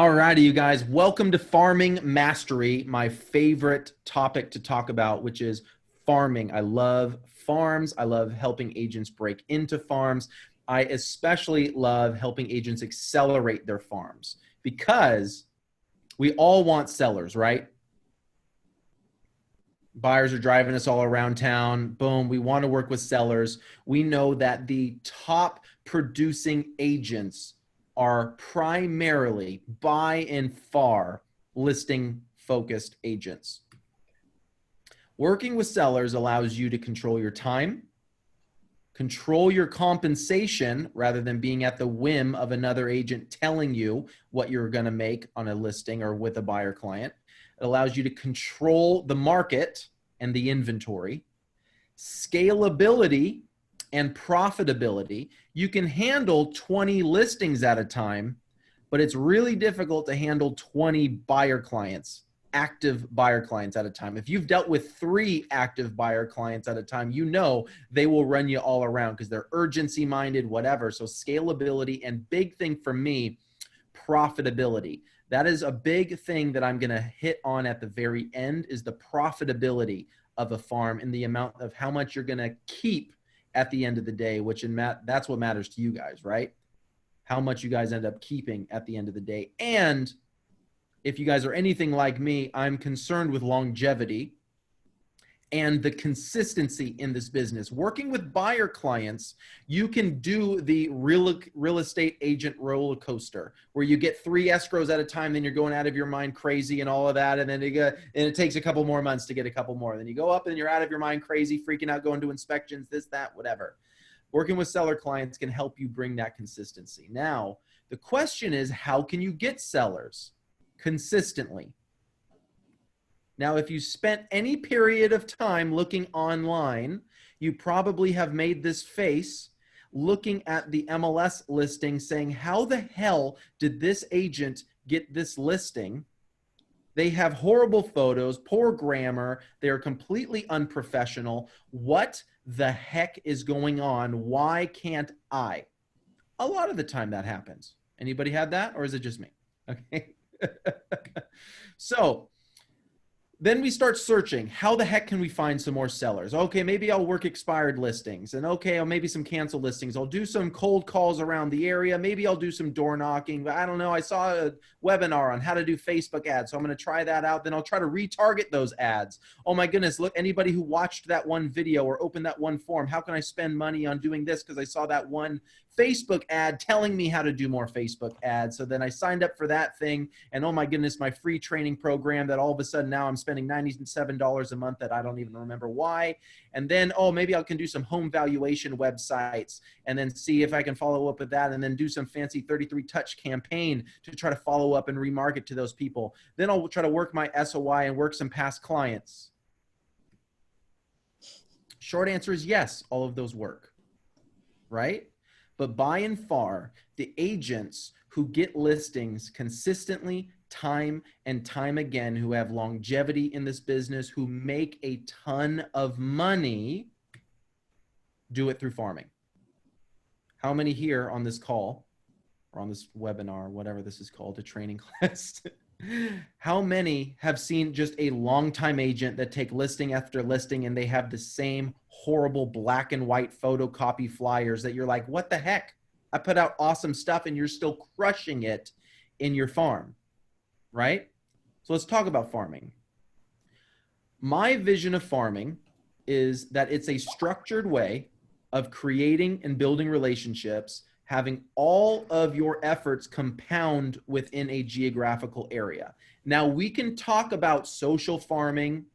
Alrighty, you guys, welcome to Farming Mastery, my favorite topic to talk about, which is farming. I love farms. I love helping agents break into farms. I especially love helping agents accelerate their farms because we all want sellers, right? Buyers are driving us all around town. Boom, we want to work with sellers. We know that the top producing agents are primarily by and far listing focused agents. Working with sellers allows you to control your time, control your compensation rather than being at the whim of another agent telling you what you're going to make on a listing or with a buyer client. It allows you to control the market and the inventory, scalability and profitability. You can handle 20 listings at a time, but it's really difficult to handle 20 buyer clients, active buyer clients at a time. If you've dealt with 3 active buyer clients at a time, you know they will run you all around because they're urgency minded, whatever. So scalability, and big thing for me, profitability. That is a big thing that I'm going to hit on at the very end, is the profitability of a farm and the amount of how much you're going to keep at the end of the day, which that's what matters to you guys, right? How much you guys end up keeping at the end of the day. And if you guys are anything like me, I'm concerned with longevity and the consistency in this business. Working with buyer clients, you can do the real estate agent roller coaster where you get 3 escrows at a time, then you're going out of your mind crazy and all of that, and then it takes a couple more months to get a couple more. Then you go up and you're out of your mind crazy, freaking out, going to inspections, this, that, whatever. Working with seller clients can help you bring that consistency. Now, the question is, how can you get sellers consistently? Now, if you spent any period of time looking online, you probably have made this face looking at the MLS listing saying, how the hell did this agent get this listing? They have horrible photos, poor grammar. They are completely unprofessional. What the heck is going on? Why can't I? A lot of the time that happens. Anybody had that, or is it just me? Okay. So then we start searching. How the heck can we find some more sellers? Okay, maybe I'll work expired listings, and okay, I'll maybe some canceled listings. I'll do some cold calls around the area. Maybe I'll do some door knocking. But I don't know. I saw a webinar on how to do Facebook ads, so I'm going to try that out. Then I'll try to retarget those ads. Oh my goodness, look, anybody who watched that one video or opened that one form, how can I spend money on doing this because I saw that one Facebook ad telling me how to do more Facebook ads. So then I signed up for that thing, and oh my goodness, my free training program that all of a sudden now I'm spending $97 a month that I don't even remember why. And then, oh, maybe I can do some home valuation websites and then see if I can follow up with that, and then do some fancy 33 touch campaign to try to follow up and remarket to those people. Then I'll try to work my SOI and work some past clients. Short answer is yes, all of those work, right? But by and far, the agents who get listings consistently, time and time again, who have longevity in this business, who make a ton of money, do it through farming. How many here on this call or on this webinar, whatever this is called, a training class, how many have seen just a long-time agent that take listing after listing and they have the same horrible black and white photocopy flyers that you're like, what the heck? I put out awesome stuff and you're still crushing it in your farm, right? So let's talk about farming. My vision of farming is that it's a structured way of creating and building relationships, having all of your efforts compound within a geographical area. Now, we can talk about social farming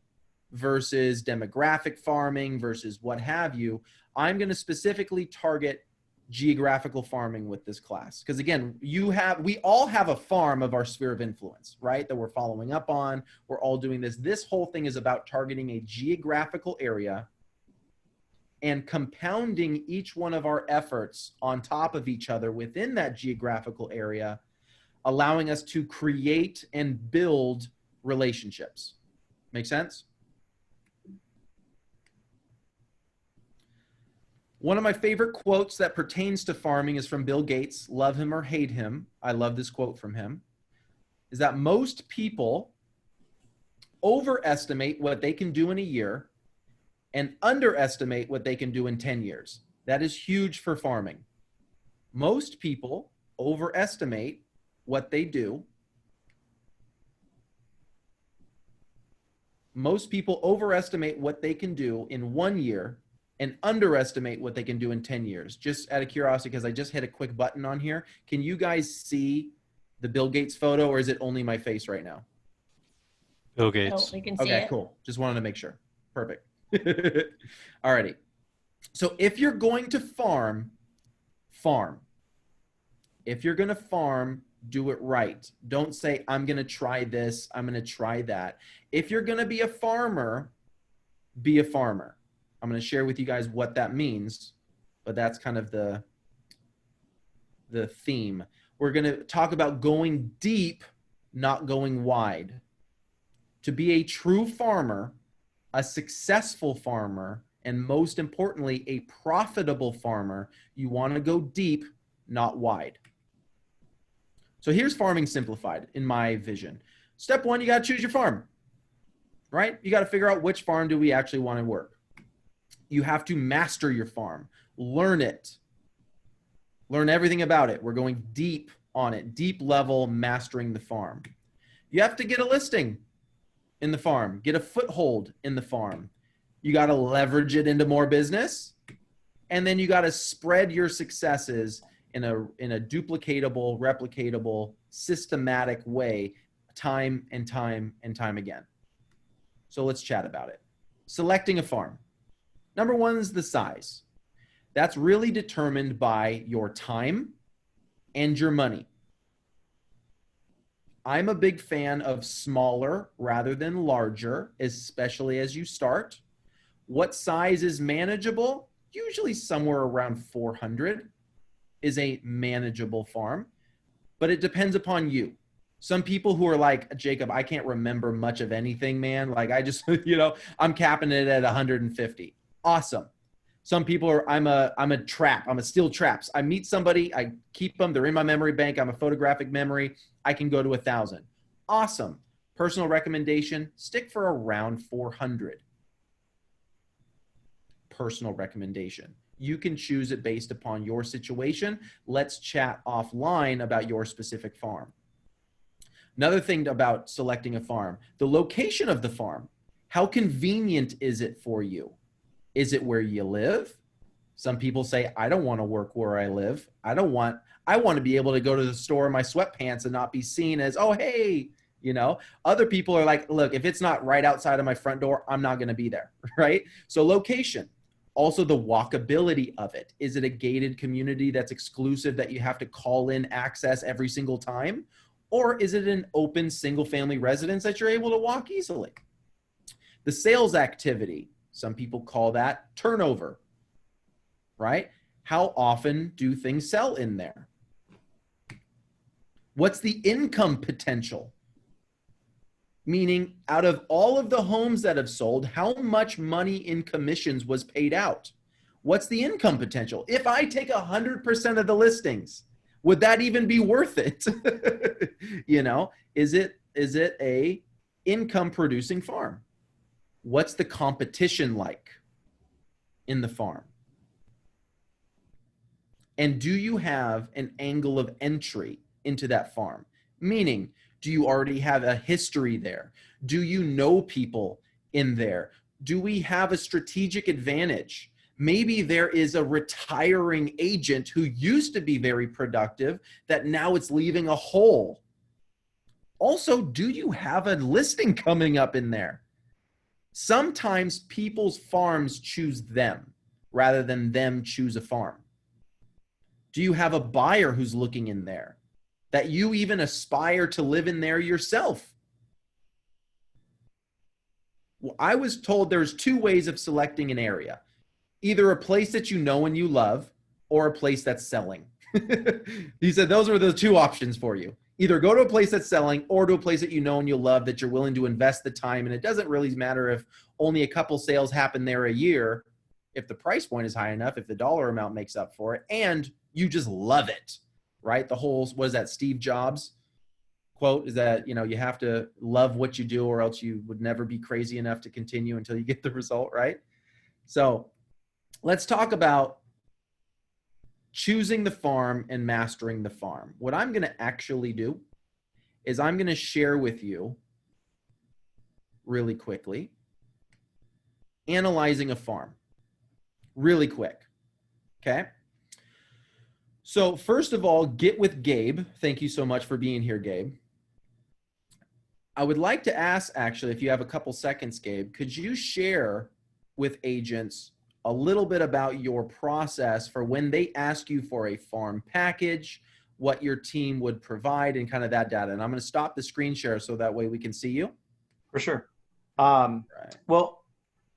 versus demographic farming versus what have you. I'm going to specifically target geographical farming with this class. Because again, we all have a farm of our sphere of influence, right? That we're following up on. We're all doing this. This whole thing is about targeting a geographical area and compounding each one of our efforts on top of each other within that geographical area, allowing us to create and build relationships. Make sense? One of my favorite quotes that pertains to farming is from Bill Gates. Love him or hate him, I love this quote from him. is that most people overestimate what they can do in a year and underestimate what they can do in 10 years. That is huge for farming. Most people overestimate what they do. Most people overestimate what they can do in 1 year and underestimate what they can do in 10 years. Just out of curiosity, because I just hit a quick button on here. Can you guys see the Bill Gates photo, or is it only my face right now? Bill Oh, Gates. we can see Okay, it. cool. Just wanted to make sure. Perfect. Alrighty. So if you're going to farm, farm. If you're going to farm, do it right. Don't say, I'm going to try this, I'm going to try that. If you're going to be a farmer, be a farmer. I'm going to share with you guys what that means, but that's kind of the theme. We're going to talk about going deep, not going wide. To be a true farmer, a successful farmer, and most importantly, a profitable farmer, you want to go deep, not wide. So here's farming simplified in my vision. Step one, you got to choose your farm, right? You got to figure out which farm do we actually want to work. You have to master your farm, learn it, learn everything about it. We're going deep on it, deep level mastering the farm. You have to get a listing in the farm, get a foothold in the farm. You got to leverage it into more business. And then you got to spread your successes in a duplicatable, replicatable, systematic way, time and time and time again. So let's chat about it. Selecting a farm. Number one is the size. That's really determined by your time and your money. I'm a big fan of smaller rather than larger, especially as you start. What size is manageable? Usually somewhere around 400 is a manageable farm, but it depends upon you. Some people who are like, Jacob, I can't remember much of anything, man. Like I just, I'm capping it at 150. Awesome. Some people are, I'm a trap. I'm a steal traps. I meet somebody, I keep them. They're in my memory bank. I'm a photographic memory. I can go to 1,000. Awesome. Personal recommendation, stick for around 400. Personal recommendation. You can choose it based upon your situation. Let's chat offline about your specific farm. Another thing about selecting a farm, the location of the farm. How convenient is it for you? Is it where you live? Some people say, I don't want to work where I live. I want to be able to go to the store in my sweatpants and not be seen as, oh, hey, Other people are like, look, if it's not right outside of my front door, I'm not going to be there, right? So location. Also the walkability of it. Is it a gated community that's exclusive that you have to call in access every single time? Or is it an open single family residence that you're able to walk easily? The sales activity. Some people call that turnover, right? How often do things sell in there? What's the income potential? Meaning, out of all of the homes that have sold, how much money in commissions was paid out? What's the income potential? If I take 100% of the listings, would that even be worth it? Is it a income producing farm? What's the competition like in the farm? And do you have an angle of entry into that farm? Meaning, do you already have a history there? Do you know people in there? Do we have a strategic advantage? Maybe there is a retiring agent who used to be very productive that now it's leaving a hole. Also, do you have a listing coming up in there? Sometimes people's farms choose them rather than them choose a farm. Do you have a buyer who's looking in there? That you even aspire to live in there yourself? Well, I was told there's two ways of selecting an area. Either a place that you know and you love, or a place that's selling. He said those are the two options for you. Either go to a place that's selling or to a place that you know and you love that you're willing to invest the time. And it doesn't really matter if only a couple sales happen there a year, if the price point is high enough, if the dollar amount makes up for it, and you just love it, right? The whole, what is that, Steve Jobs? quote is that, you have to love what you do or else you would never be crazy enough to continue until you get the result, right? So let's talk about choosing the farm and mastering the farm. What I'm going to actually do is I'm going to share with you really quickly analyzing a farm really quick. Okay. So first of all, get with Gabe. Thank you so much for being here, Gabe. I would like to ask, actually, if you have a couple seconds, Gabe, could you share with agents a little bit about your process for when they ask you for a farm package, what your team would provide, and kind of that data? And I'm going to stop the screen share so that way we can see you. For sure. Right. Well,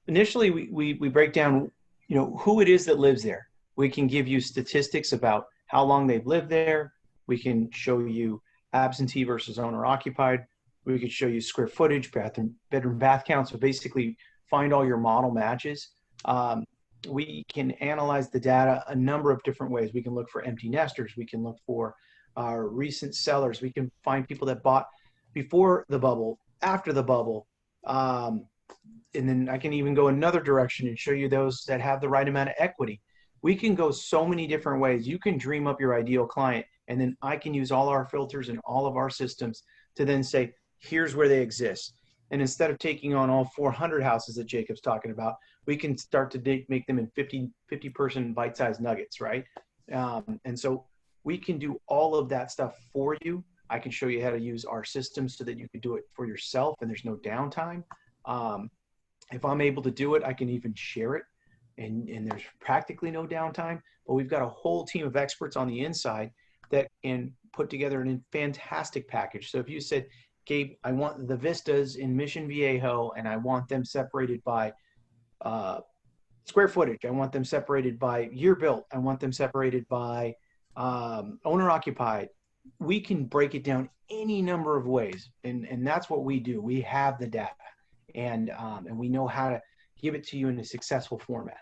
initially we break down, who it is that lives there. We can give you statistics about how long they've lived there. We can show you absentee versus owner occupied. We could show you square footage, bedroom bath count. So basically find all your model matches. We can analyze the data a number of different ways. We can look for empty nesters. We can look for recent sellers. We can find people that bought before the bubble, after the bubble. And then I can even go another direction and show you those that have the right amount of equity. We can go so many different ways. You can dream up your ideal client, and then I can use all our filters and all of our systems to then say, here's where they exist. And instead of taking on all 400 houses that Jacob's talking about, we can start to make them in 50 person bite-sized nuggets, right? And so we can do all of that stuff for you. I can show you how to use our systems so that you can do it for yourself and there's no downtime. If I'm able to do it, I can even share it and there's practically no downtime, but we've got a whole team of experts on the inside that can put together a fantastic package. So if you said, Gabe, I want the vistas in Mission Viejo and I want them separated by square footage. I want them separated by year built. I want them separated by owner occupied. We can break it down any number of ways. And that's what we do. We have the data and we know how to give it to you in a successful format.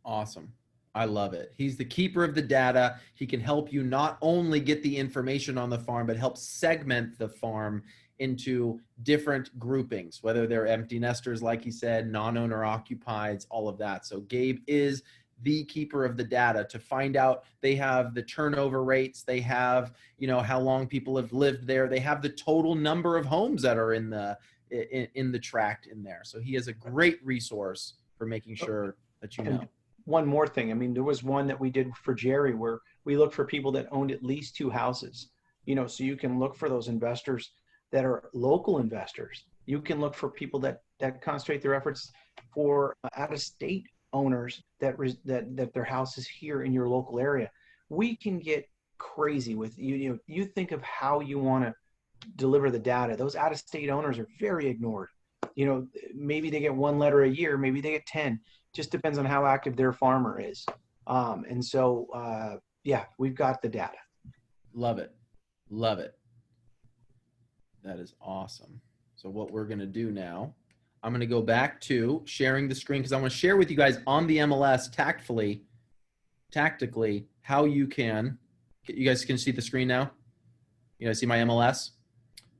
Awesome. I love it. He's the keeper of the data. He can help you not only get the information on the farm, but help segment the farm into different groupings, whether they're empty nesters, like he said, non-owner occupieds, all of that. So Gabe is the keeper of the data to find out. They have the turnover rates. They have, how long people have lived there. They have the total number of homes that are in the tract in there. So he is a great resource for making sure that you know. One more thing. I mean, there was one that we did for Jerry where we looked for people that owned at least 2 houses, so you can look for those investors that are local investors. You can look for people that concentrate their efforts for out-of-state owners that their house is here in your local area. We can get crazy with you. You think of how you want to deliver the data. Those out-of-state owners are very ignored. Maybe they get 1 letter a year, maybe they get 10. Just depends on how active their farmer is. And so, yeah, we've got the data. Love it. Love it. That is awesome. So what we're going to do now, I'm going to go back to sharing the screen because I want to share with you guys on the MLS tactically, how you guys can see the screen now? You guys see my MLS?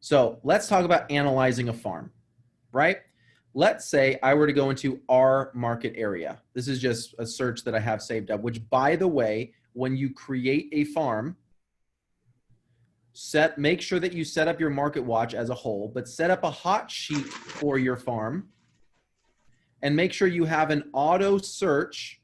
So let's talk about analyzing a farm, right? Let's say I were to go into our market area. This is just a search that I have saved up, which, by the way, when you create a farm, make sure that you set up your market watch as a whole, but set up a hot sheet for your farm and make sure you have an auto search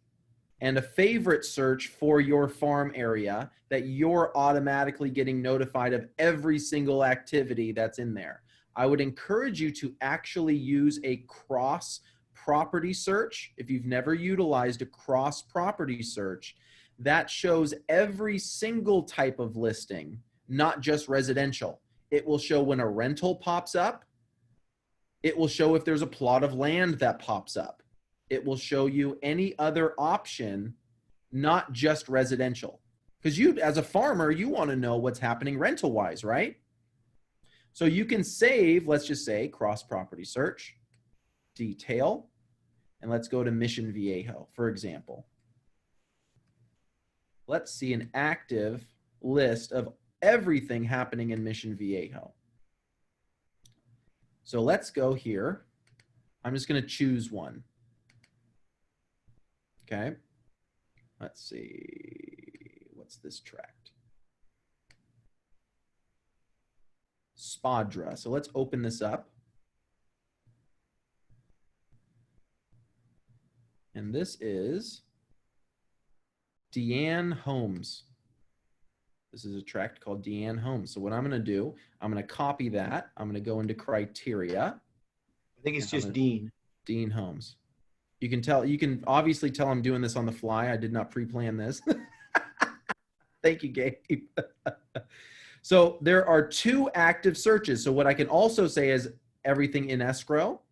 and a favorite search for your farm area that you're automatically getting notified of every single activity that's in there. I would encourage you to actually use a cross property search. If you've never utilized a cross property search, that shows every single type of listing, not just residential. It will show when a rental pops up. It will show if there's a plot of land that pops up. It will show you any other option, not just residential. Because you, as a farmer, you want to know what's happening rental-wise, right? So you can save, let's just say, cross-property search, detail, and let's go to Mission Viejo, for example. Let's see an active list of everything happening in Mission Viejo. So let's go here. I'm just going to choose one. Okay. Let's see. What's this tract? Spadra. So let's open this up. And this is Deanne Holmes. This is a tract called Deanne Holmes. So what I'm going to do, I'm going to copy that. I'm going to go into criteria. I think it's just Dean. Dean Holmes. You can obviously tell I'm doing this on the fly. I did not pre-plan this. Thank you, Gabe. So there are 2 active searches. So what I can also say is everything in escrow,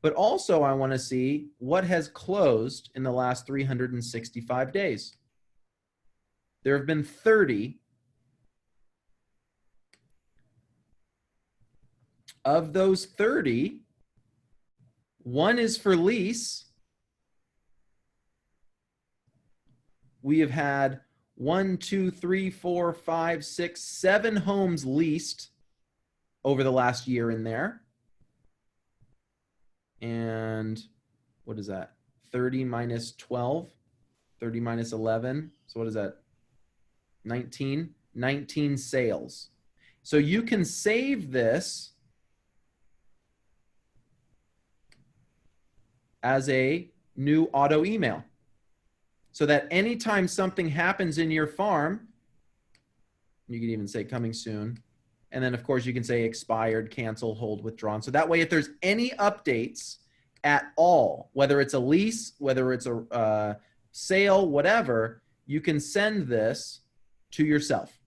but also I want to see what has closed in the last 365 days. There have been 30. Of those 30, 1 is for lease. We have had 1, 2, 3, 4, 5, 6, 7 homes leased over the last year in there. And what is that? 30 minus 12, 30 minus 11. So what is that? 19 sales. So you can save this as a new auto email, so that anytime something happens in your farm, you can even say coming soon. And then of course you can say expired, cancel, hold, withdrawn. So that way, if there's any updates at all, whether it's a lease, whether it's a sale, whatever, you can send this to yourself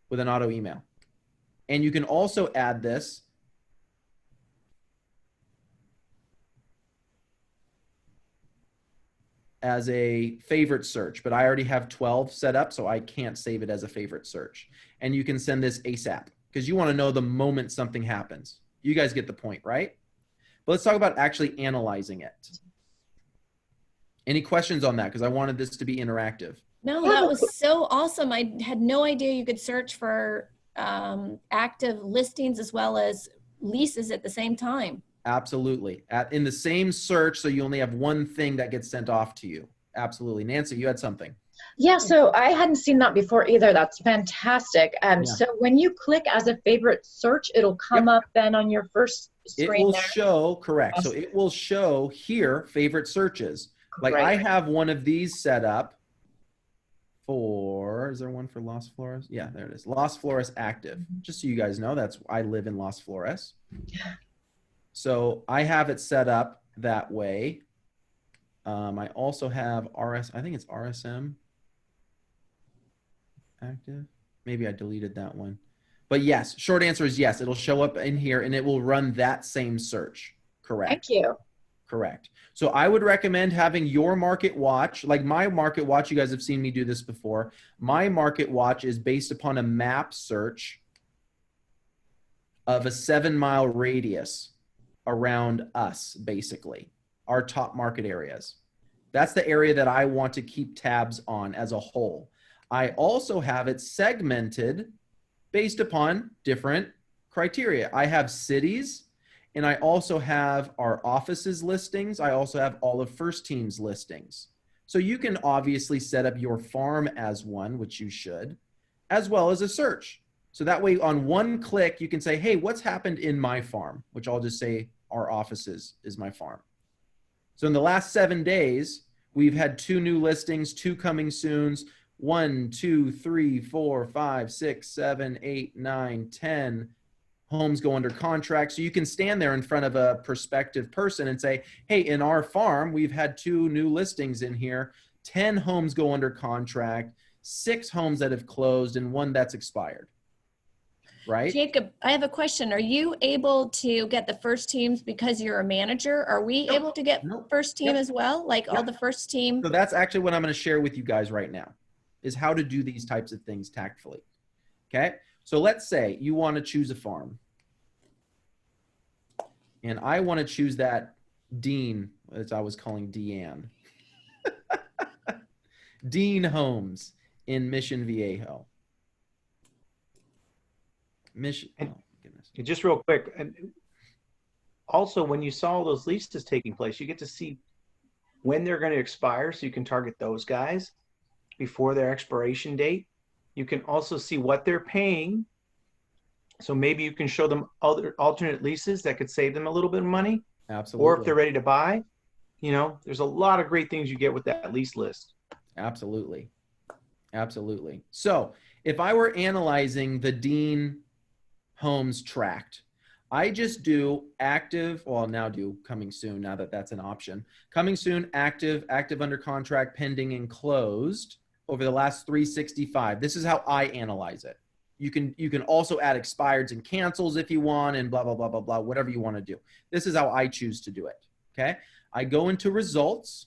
with an auto email. And you can also add this as a favorite search, but I already have 12 set up, so I can't save it as a favorite search. And you can send this ASAP because you want to know the moment something happens. You guys get the point, right? But let's talk about actually analyzing it. Any questions on that? Because I wanted this to be interactive. No, that was so awesome. I had no idea you could search for active listings as well as leases at the same time. Absolutely. In the same search, so you only have one thing that gets sent off to you. Absolutely. Nancy, you had something. Yeah, so I hadn't seen that before either. That's fantastic. Yeah. So when you click as a favorite search, it'll come up then on your first screen. It will there. show, correct. So it will show here favorite searches. Like I have one of these set up for, is there one for Las Flores? Yeah, there it is. Las Flores active. Just so you guys know, I live in Las Flores. So I have it set up that way. I also have I think it's RSM active. Maybe I deleted that one. But yes, short answer is yes. It'll show up in here and it will run that same search. Correct. Thank you. Correct. So I would recommend having your market watch, like my market watch. You guys have seen me do this before. My market watch is based upon a map search of a 7-mile radius around us, basically, our top market areas. That's the area that I want to keep tabs on as a whole. I also have it segmented based upon different criteria. I have cities, and I also have our offices listings. I also have all of First Team's listings. So you can obviously set up your farm as one, which you should, as well as a search. So that way on one click, you can say, hey, what's happened in my farm? Which I'll just say our offices is my farm. So in the last 7 days, we've had 2 new listings, 2 coming soons, 1, 2, 3, 4, 5, 6, 7, 8, 9, 10 homes go under contract. So you can stand there in front of a prospective person and say, hey, in our farm, we've had 2 new listings in here, 10 homes go under contract, 6 homes that have closed, and 1 that's expired. Right? Jacob, I have a question. Are you able to get the first teams because you're a manager? Are we able to get first team as well? Like all the first team? So that's actually what I'm going to share with you guys right now, is how to do these types of things tactfully. Okay? So let's say you want to choose a farm. And I want to choose that Dean, as I was calling Deanne. Dean Homes in Mission Viejo. Mission. And- Oh, goodness. Just real quick, and also when you saw those leases taking place, you get to see when they're going to expire, so you can target those guys before their expiration date. You can also see what they're paying, so maybe you can show them other alternate leases that could save them a little bit of money. Absolutely. Or if they're ready to buy, you know, there's a lot of great things you get with that lease list. Absolutely. Absolutely. So if I were analyzing the Dean Homes tract, I just do active, well, now do coming soon, now that that's an option. Coming soon, active, active under contract, pending, and closed over the last 365. This is how I analyze it. You can also add expireds and cancels if you want, and blah, blah, blah, blah, blah, whatever you want to do. This is how I choose to do it, okay? I go into results,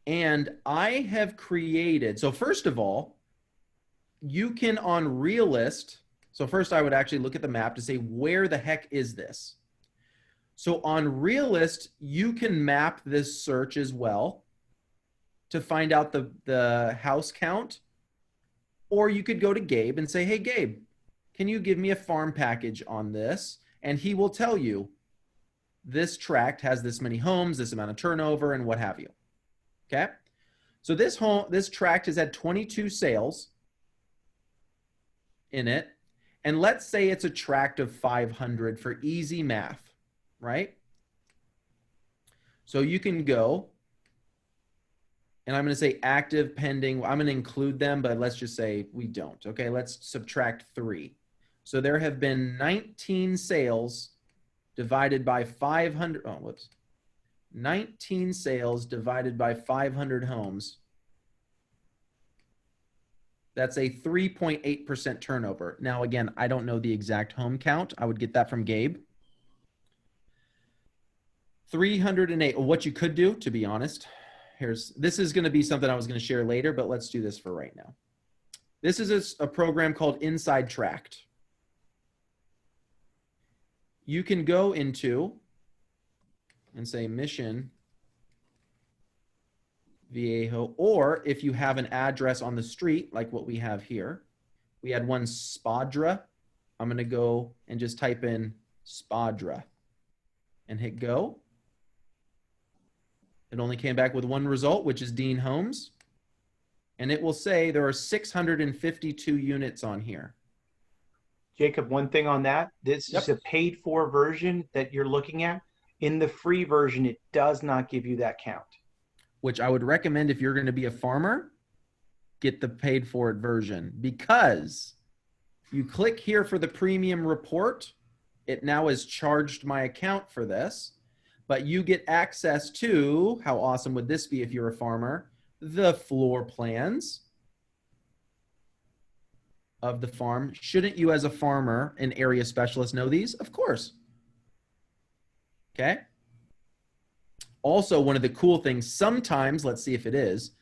and I have created, so first of all, you can on Realist, so first I would actually look at the map to say, where the heck is this? So on Realist, you can map this search as well to find out the house count, or you could go to Gabe and say, hey, Gabe, can you give me a farm package on this? And he will tell you this tract has this many homes, this amount of turnover, and what have you. Okay. So this tract has had 22 sales in it. And let's say it's a tract of 500 for easy math, right? So you can go, and I'm going to say active, pending. I'm going to include them, but let's just say we don't. Okay, let's subtract 3. So there have been 19 sales divided by 500. Oh, whoops. 19 sales divided by 500 homes. That's a 3.8% turnover. Now, again, I don't know the exact home count. I would get that from Gabe. 308. What you could do, to be honest, this is going to be something I was going to share later, but let's do this for right now. This is a program called Inside Tract. You can go into and say Mission Viejo, or if you have an address on the street, like what we have here, we had one Spadra. I'm going to go and just type in Spadra and hit go. It only came back with one result, which is Dean Homes. And it will say there are 652 units on here. Jacob, one thing on that, this is a paid for version that you're looking at. In the free version, it does not give you that count. Which I would recommend if you're going to be a farmer, get the paid for it version, because you click here for the premium report. It now has charged my account for this, but you get access to, how awesome would this be if you're a farmer, the floor plans of the farm. Shouldn't you as a farmer and area specialist know these? Of course. Okay. Also, one of the cool things, sometimes, let's see if it is,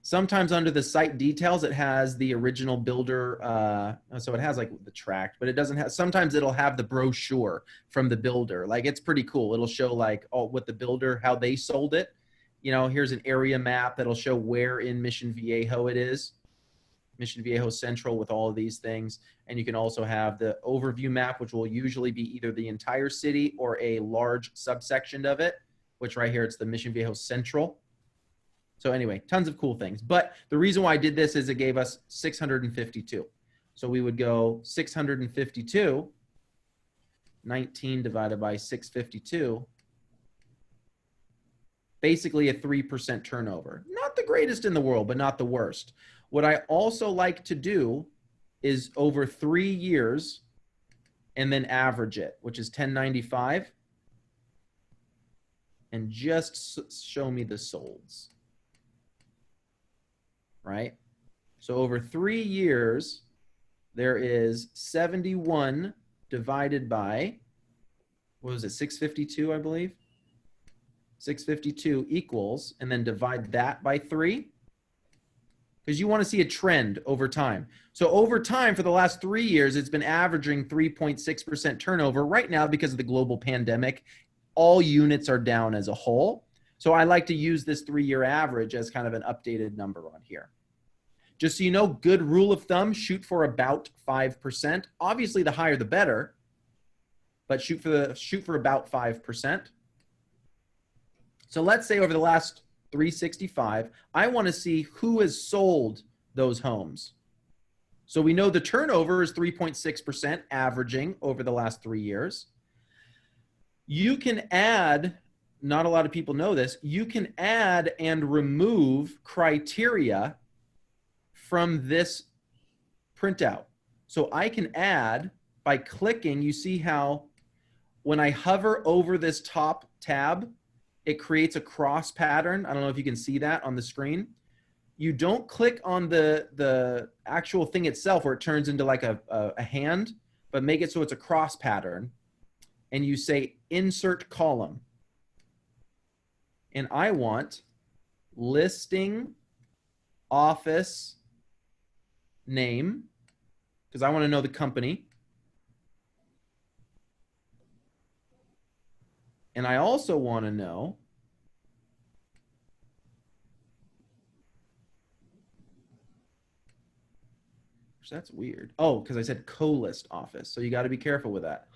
sometimes under the site details, it has the original builder. So it has like the tract, but it doesn't have, sometimes it'll have the brochure from the builder. Like, it's pretty cool. It'll show like, oh, what the builder, how they sold it. You know, here's an area map that'll show where in Mission Viejo it is. Mission Viejo Central with all of these things. And you can also have the overview map, which will usually be either the entire city or a large subsection of it, which right here, it's the Mission Viejo Central. So anyway, tons of cool things. But the reason why I did this is it gave us 652. So we would go 652, 19 divided by 652, basically a 3% turnover. Not the greatest in the world, but not the worst. What I also like to do is over 3 years and then average it, which is 1095. And just show me the solds, right? So over 3 years, there is 71 divided by, what was it, 652, I believe? 652 equals, and then divide that by 3, because you want to see a trend over time. So over time, for the last 3 years, it's been averaging 3.6% turnover. Right now, because of the global pandemic, all units are down as a whole. So I like to use this 3-year average as kind of an updated number on here. Just so you know, good rule of thumb, shoot for about 5%. Obviously, the higher the better, but shoot for about 5%. So let's say over the last 365, I want to see who has sold those homes. So we know the turnover is 3.6% averaging over the last 3 years. You can add, not a lot of people know this, you can add and remove criteria from this printout. So I can add by clicking, you see how when I hover over this top tab, it creates a cross pattern. I don't know if you can see that on the screen. You don't click on the actual thing itself where it turns into like a hand, but make it so it's a cross pattern. And you say insert column. And I want listing office name, because I want to know the company. And I also want to know that's weird. Oh, because I said co-list office. So you got to be careful with that.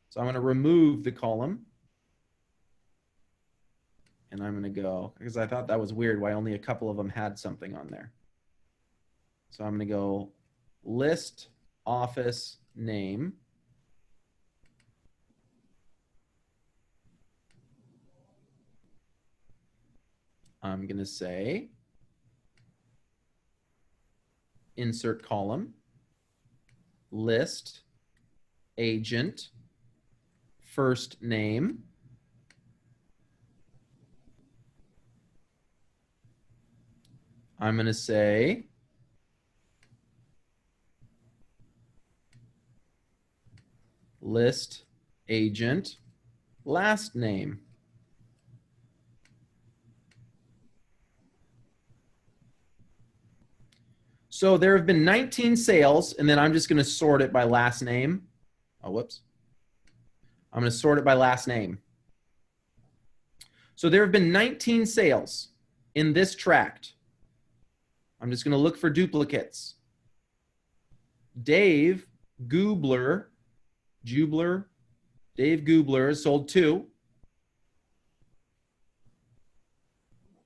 So I'm going to remove the column. And I'm going to go, because I thought that was weird why only a couple of them had something on there. So I'm going to go list office name. I'm going to say insert column, list, agent, first name, I'm going to say list, agent, last name. So there have been 19 sales, and then I'm just going to sort it by last name. Oh, whoops. I'm going to sort it by last name. So there have been 19 sales in this tract. I'm just going to look for duplicates. Dave Gubler has sold 2.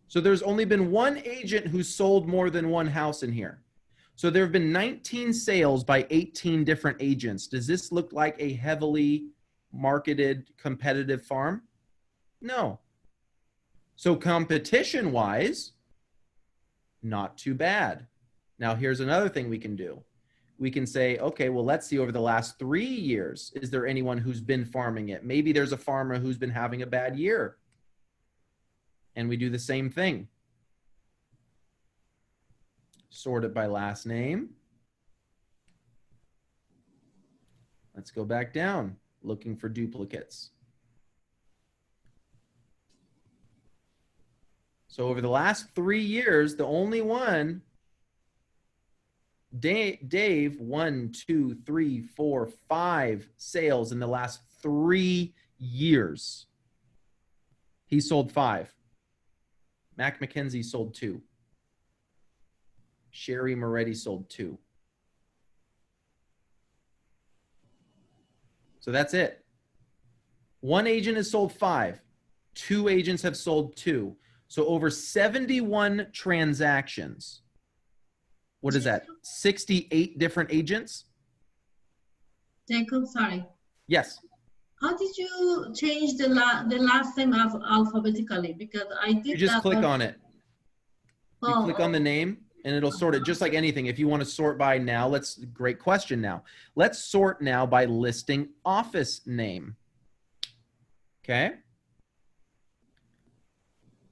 So there's only been 1 agent who's sold more than 1 house in here. So there have been 19 sales by 18 different agents. Does this look like a heavily marketed competitive farm? No. So competition-wise, not too bad. Now here's another thing we can do. We can say, okay, well, let's see over the last 3 years, is there anyone who's been farming it? Maybe there's a farmer who's been having a bad year. And we do the same thing. Sort it by last name. Let's go back down, looking for duplicates. So over the last 3 years, the only one, Dave, 1, 2, 3, 4, 5 sales in the last 3 years. He sold 5. Mac McKenzie sold 2. Sherry Moretti sold 2. So that's it. 1 agent has sold 5. 2 agents have sold 2. So over 71 transactions. What is that? 68 different agents? Jacob, sorry. Yes. How did you change the last name alphabetically? Because I did. You just that click on it. You click on the name and it'll sort it just like anything. If you want to sort by now, great question now. Let's sort now by listing office name. Okay.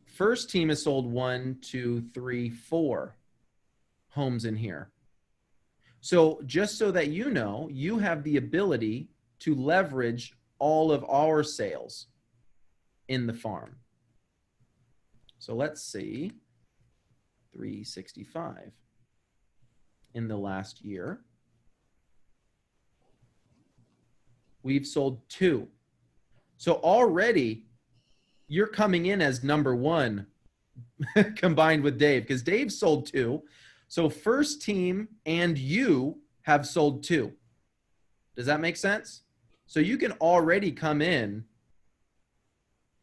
First team has sold 1, 2, 3, 4 homes in here. So just so that you know, you have the ability to leverage all of our sales in the farm. So let's see, 365 in the last year. We've sold 2. So already you're coming in as number 1 combined with Dave, because Dave sold 2. So first team and you have sold 2. Does that make sense? So you can already come in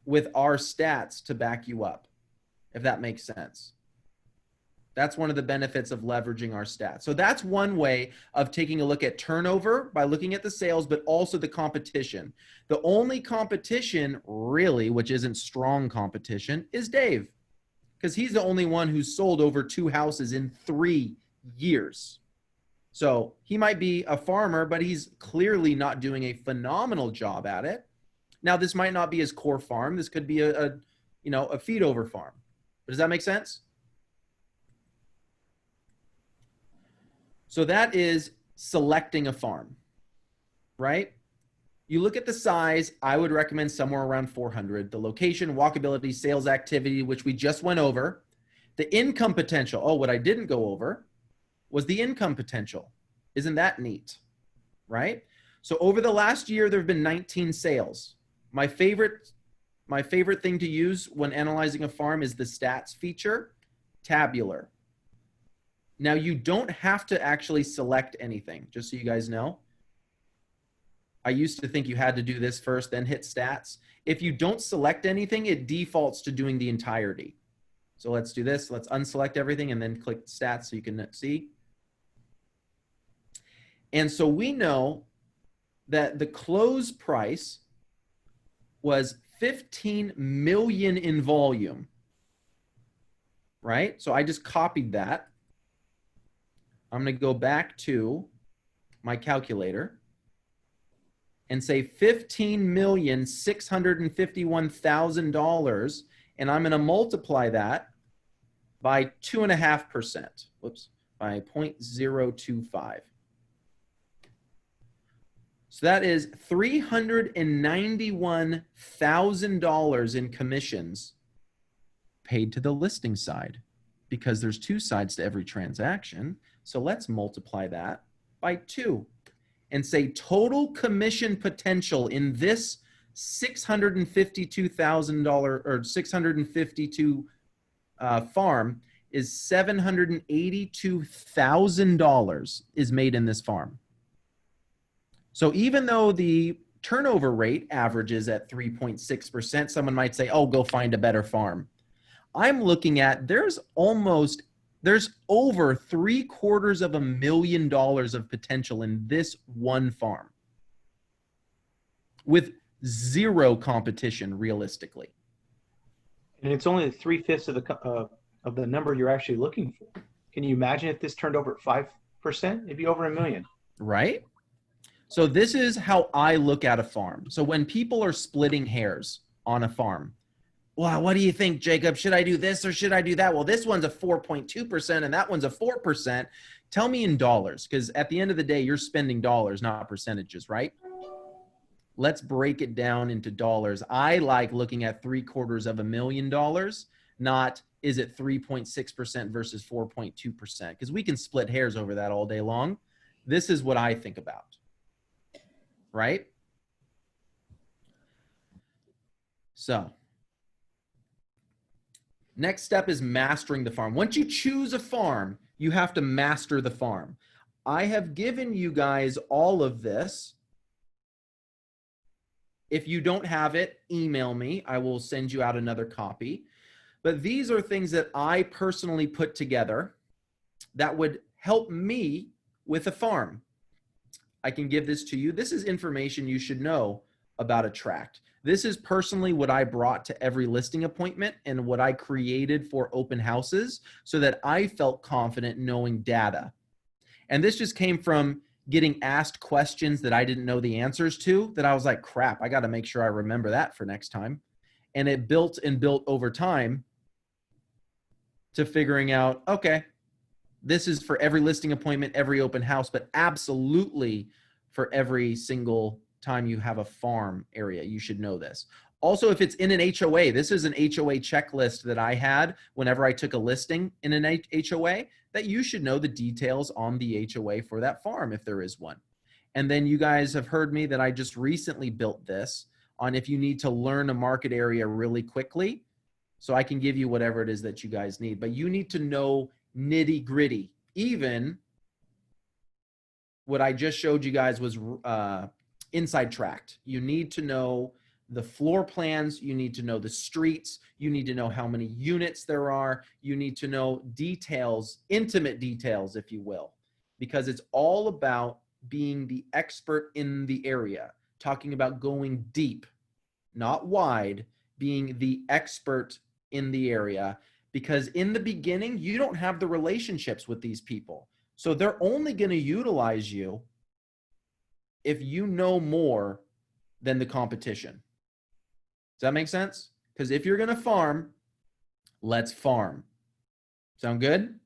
with our stats to back you up, if that makes sense. That's one of the benefits of leveraging our stats. So that's one way of taking a look at turnover by looking at the sales, but also the competition. The only competition really, which isn't strong competition, is Dave, because he's the only one who's sold over 2 houses in 3 years. So he might be a farmer, but he's clearly not doing a phenomenal job at it. Now, this might not be his core farm. This could be a feed over farm. But does that make sense? So that is selecting a farm, right? You look at the size, I would recommend somewhere around 400. The location, walkability, sales activity, which we just went over. The income potential. Oh, what I didn't go over was the income potential. Isn't that neat, right? So over the last year, there have been 19 sales. My favorite thing to use when analyzing a farm is the stats feature, tabular. Now, you don't have to actually select anything, just so you guys know. I used to think you had to do this first, then hit stats. If you don't select anything, it defaults to doing the entirety. So let's do this. Let's unselect everything and then click stats so you can see. And so we know that the close price was 15 million in volume, right? So I just copied that. I'm going to go back to my calculator and say $15,651,000, and I'm going to multiply that by 2.5%. Whoops, by 0.025. So that is $391,000 in commissions paid to the listing side, because there's 2 sides to every transaction. So let's multiply that by 2 and say total commission potential in this $652,000 or 652 farm is $782,000 is made in this farm. So even though the turnover rate averages at 3.6%, someone might say, oh, go find a better farm. I'm looking at there's over $750,000 of potential in this one farm with 0 competition realistically. And it's only 3/5 of the number you're actually looking for. Can you imagine if this turned over at 5%? It'd be over $1 million. Right? So this is how I look at a farm. So when people are splitting hairs on a farm, wow, what do you think, Jacob? Should I do this or should I do that? Well, this one's a 4.2% and that one's a 4%. Tell me in dollars, because at the end of the day, you're spending dollars, not percentages, right? Let's break it down into dollars. I like looking at $750,000, not is it 3.6% versus 4.2%, because we can split hairs over that all day long. This is what I think about, right? So next step is mastering the farm. Once you choose a farm, you have to master the farm. I have given you guys all of this. If you don't have it, email me. I will send you out another copy. But these are things that I personally put together that would help me with a farm. I can give this to you. This is information you should know about a tract. This is personally what I brought to every listing appointment and what I created for open houses so that I felt confident knowing data. And this just came from getting asked questions that I didn't know the answers to, that I was like, crap, I got to make sure I remember that for next time. And it built and built over time to figuring out, okay, this is for every listing appointment, every open house, but absolutely for every single time you have a farm area, you should know this. Also, if it's in an HOA, this is an HOA checklist that I had whenever I took a listing in an HOA, that you should know the details on the HOA for that farm if there is one. And then you guys have heard me that I just recently built this on if you need to learn a market area really quickly. So I can give you whatever it is that you guys need, but you need to know nitty gritty even what I just showed you guys was inside tract. You need to know the floor plans. You need to know the streets. You need to know how many units there are. You need to know details, intimate details, if you will, because it's all about being the expert in the area, talking about going deep, not wide, being the expert in the area, because in the beginning, you don't have the relationships with these people. So they're only going to utilize you if you know more than the competition. Does that make sense? Because if you're going to farm, let's farm. Sound good?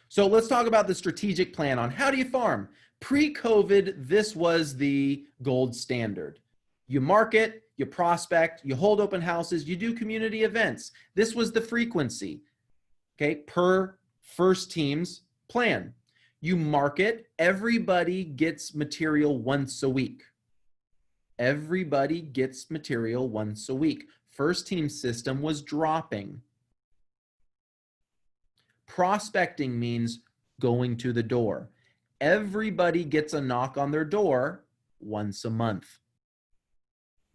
So let's talk about the strategic plan on how do you farm. Pre-COVID, this was the gold standard. You market, you prospect, you hold open houses, you do community events. This was the frequency, okay, per first team's plan. You market, everybody gets material once a week. Everybody gets material once a week. First team system was dropping. Prospecting means going to the door. Everybody gets a knock on their door once a month.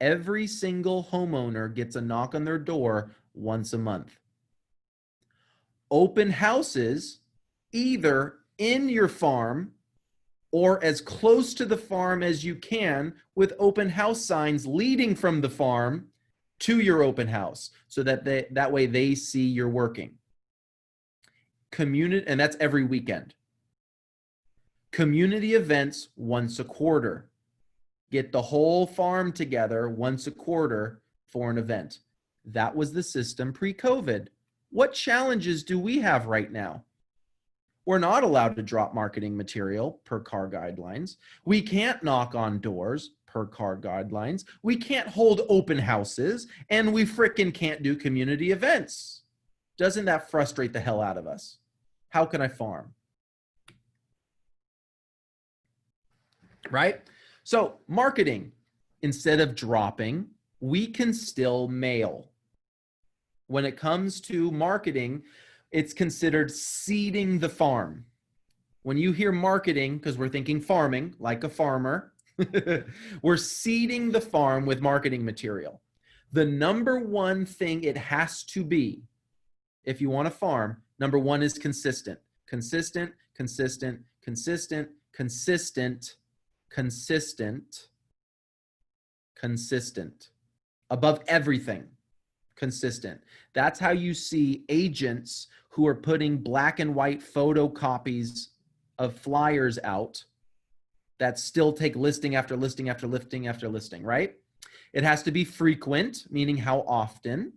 Every single homeowner gets a knock on their door once a month. Open houses, either in your farm or as close to the farm as you can, with open house signs leading from the farm to your open house, so that that way they see you're working. Community, and that's every weekend. Community events once a quarter. Get the whole farm together once a quarter for an event. That was the system pre-COVID. What challenges do we have right now? We're not allowed to drop marketing material per CAR guidelines. We can't knock on doors per CAR guidelines. We can't hold open houses, and we frickin' can't do community events. Doesn't that frustrate the hell out of us? How can I farm? Right? So marketing, instead of dropping, we can still mail. When it comes to marketing, it's considered seeding the farm. When you hear marketing, because we're thinking farming, like a farmer, we're seeding the farm with marketing material. The number one thing it has to be, if you want to farm, number one is consistent. Consistent, consistent, consistent, consistent, consistent, consistent. Above everything, consistent. That's how you see agents who are putting black and white photocopies of flyers out that still take listing after listing after listing after listing, right? It has to be frequent, meaning how often,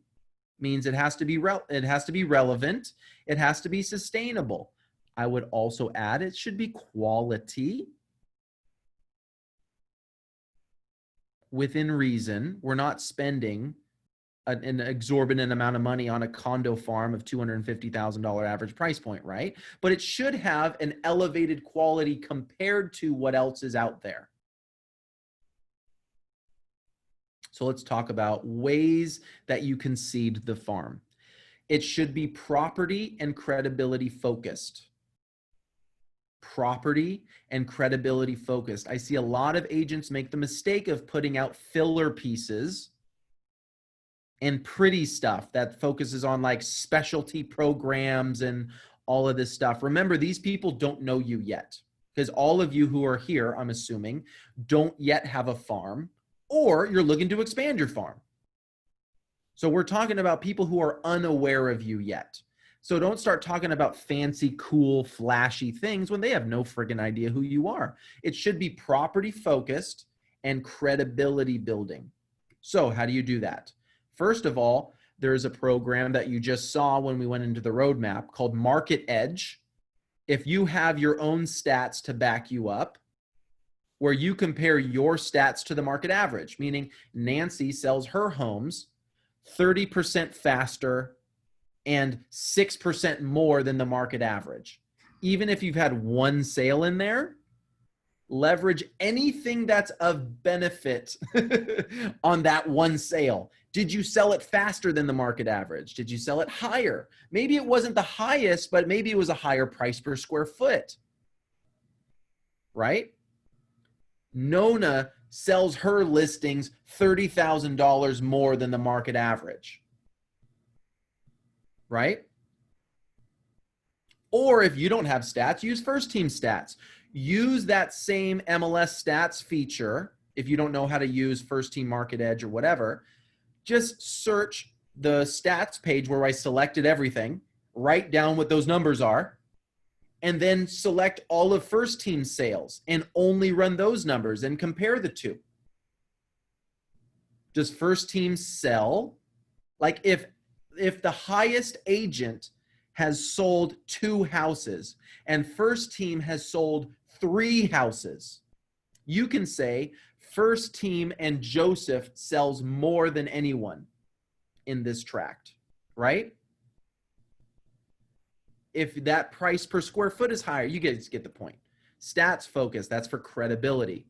means it has to be relevant, it has to be sustainable. I would also add it should be quality. Within reason. We're not spending an exorbitant amount of money on a condo farm of $250,000 average price point, right? But it should have an elevated quality compared to what else is out there. So let's talk about ways that you can seed the farm. It should be property and credibility focused. Property and credibility focused. I see a lot of agents make the mistake of putting out filler pieces and pretty stuff that focuses on like specialty programs and all of this stuff. Remember, these people don't know you yet, because all of you who are here, I'm assuming, don't yet have a farm, or you're looking to expand your farm. So we're talking about people who are unaware of you yet. So don't start talking about fancy, cool, flashy things when they have no friggin' idea who you are. It should be property focused and credibility building. So how do you do that? First of all, there's a program that you just saw when we went into the roadmap called Market Edge. If you have your own stats to back you up, where you compare your stats to the market average, meaning Nancy sells her homes 30% faster and 6% more than the market average. Even if you've had one sale in there, leverage anything that's of benefit on that one sale. Did you sell it faster than the market average? Did you sell it higher? Maybe it wasn't the highest, but maybe it was a higher price per square foot, right? Nona sells her listings $30,000 more than the market average, right? Or if you don't have stats, use first team stats. Use that same MLS stats feature. If you don't know how to use first team market edge or whatever, just search the stats page where I selected everything, write down what those numbers are, and then select all of first team sales and only run those numbers and compare the two. Does first team sell? Like if the highest agent has sold 2 houses and first team has sold 3 houses, you can say first team and Joseph sells more than anyone in this tract, right? If that price per square foot is higher, you guys get the point. Stats focus, that's for credibility.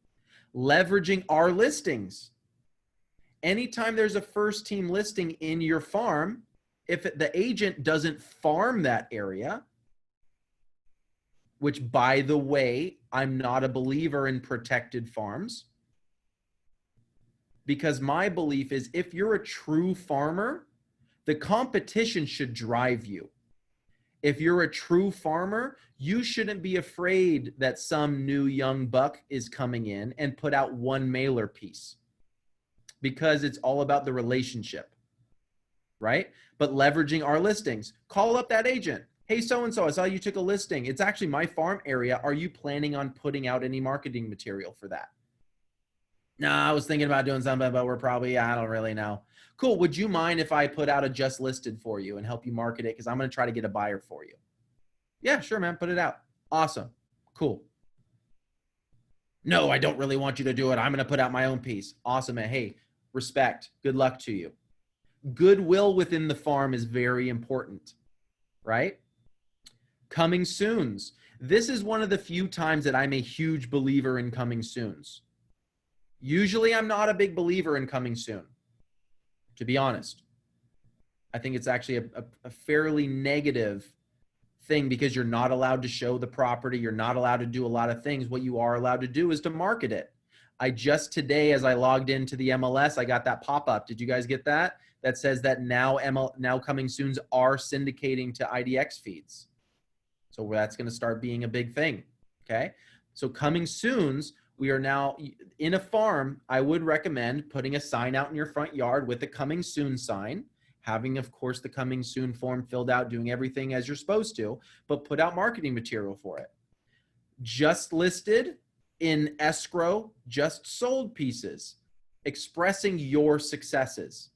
Leveraging our listings. Anytime there's a first team listing in your farm, if the agent doesn't farm that area, which by the way, I'm not a believer in protected farms, because my belief is if you're a true farmer, the competition should drive you. If you're a true farmer, you shouldn't be afraid that some new young buck is coming in and put out one mailer piece, because it's all about the relationship, right? But leveraging our listings, call up that agent. Hey, so-and-so, I saw you took a listing. It's actually my farm area. Are you planning on putting out any marketing material for that? No, I was thinking about doing something, but we're probably, I don't really know. Cool. Would you mind if I put out a just listed for you and help you market it? Because I'm going to try to get a buyer for you. Yeah, sure, man. Put it out. Awesome. Cool. No, I don't really want you to do it. I'm going to put out my own piece. Awesome, man. Hey, respect. Good luck to you. Goodwill within the farm is very important, right? Coming soons. This is one of the few times that I'm a huge believer in coming soons. Usually I'm not a big believer in coming soon, to be honest. I think it's actually a fairly negative thing because you're not allowed to show the property. You're not allowed to do a lot of things. What you are allowed to do is to market it. I just today, as I logged into the MLS, I got that pop-up. Did you guys get that? That says that now coming soons are syndicating to IDX feeds. So that's going to start being a big thing. Okay. So coming soons, we are now in a farm. I would recommend putting a sign out in your front yard with the coming soon sign, having, of course, the coming soon form filled out, doing everything as you're supposed to, but put out marketing material for it. Just listed, in escrow, just sold pieces, expressing your successes.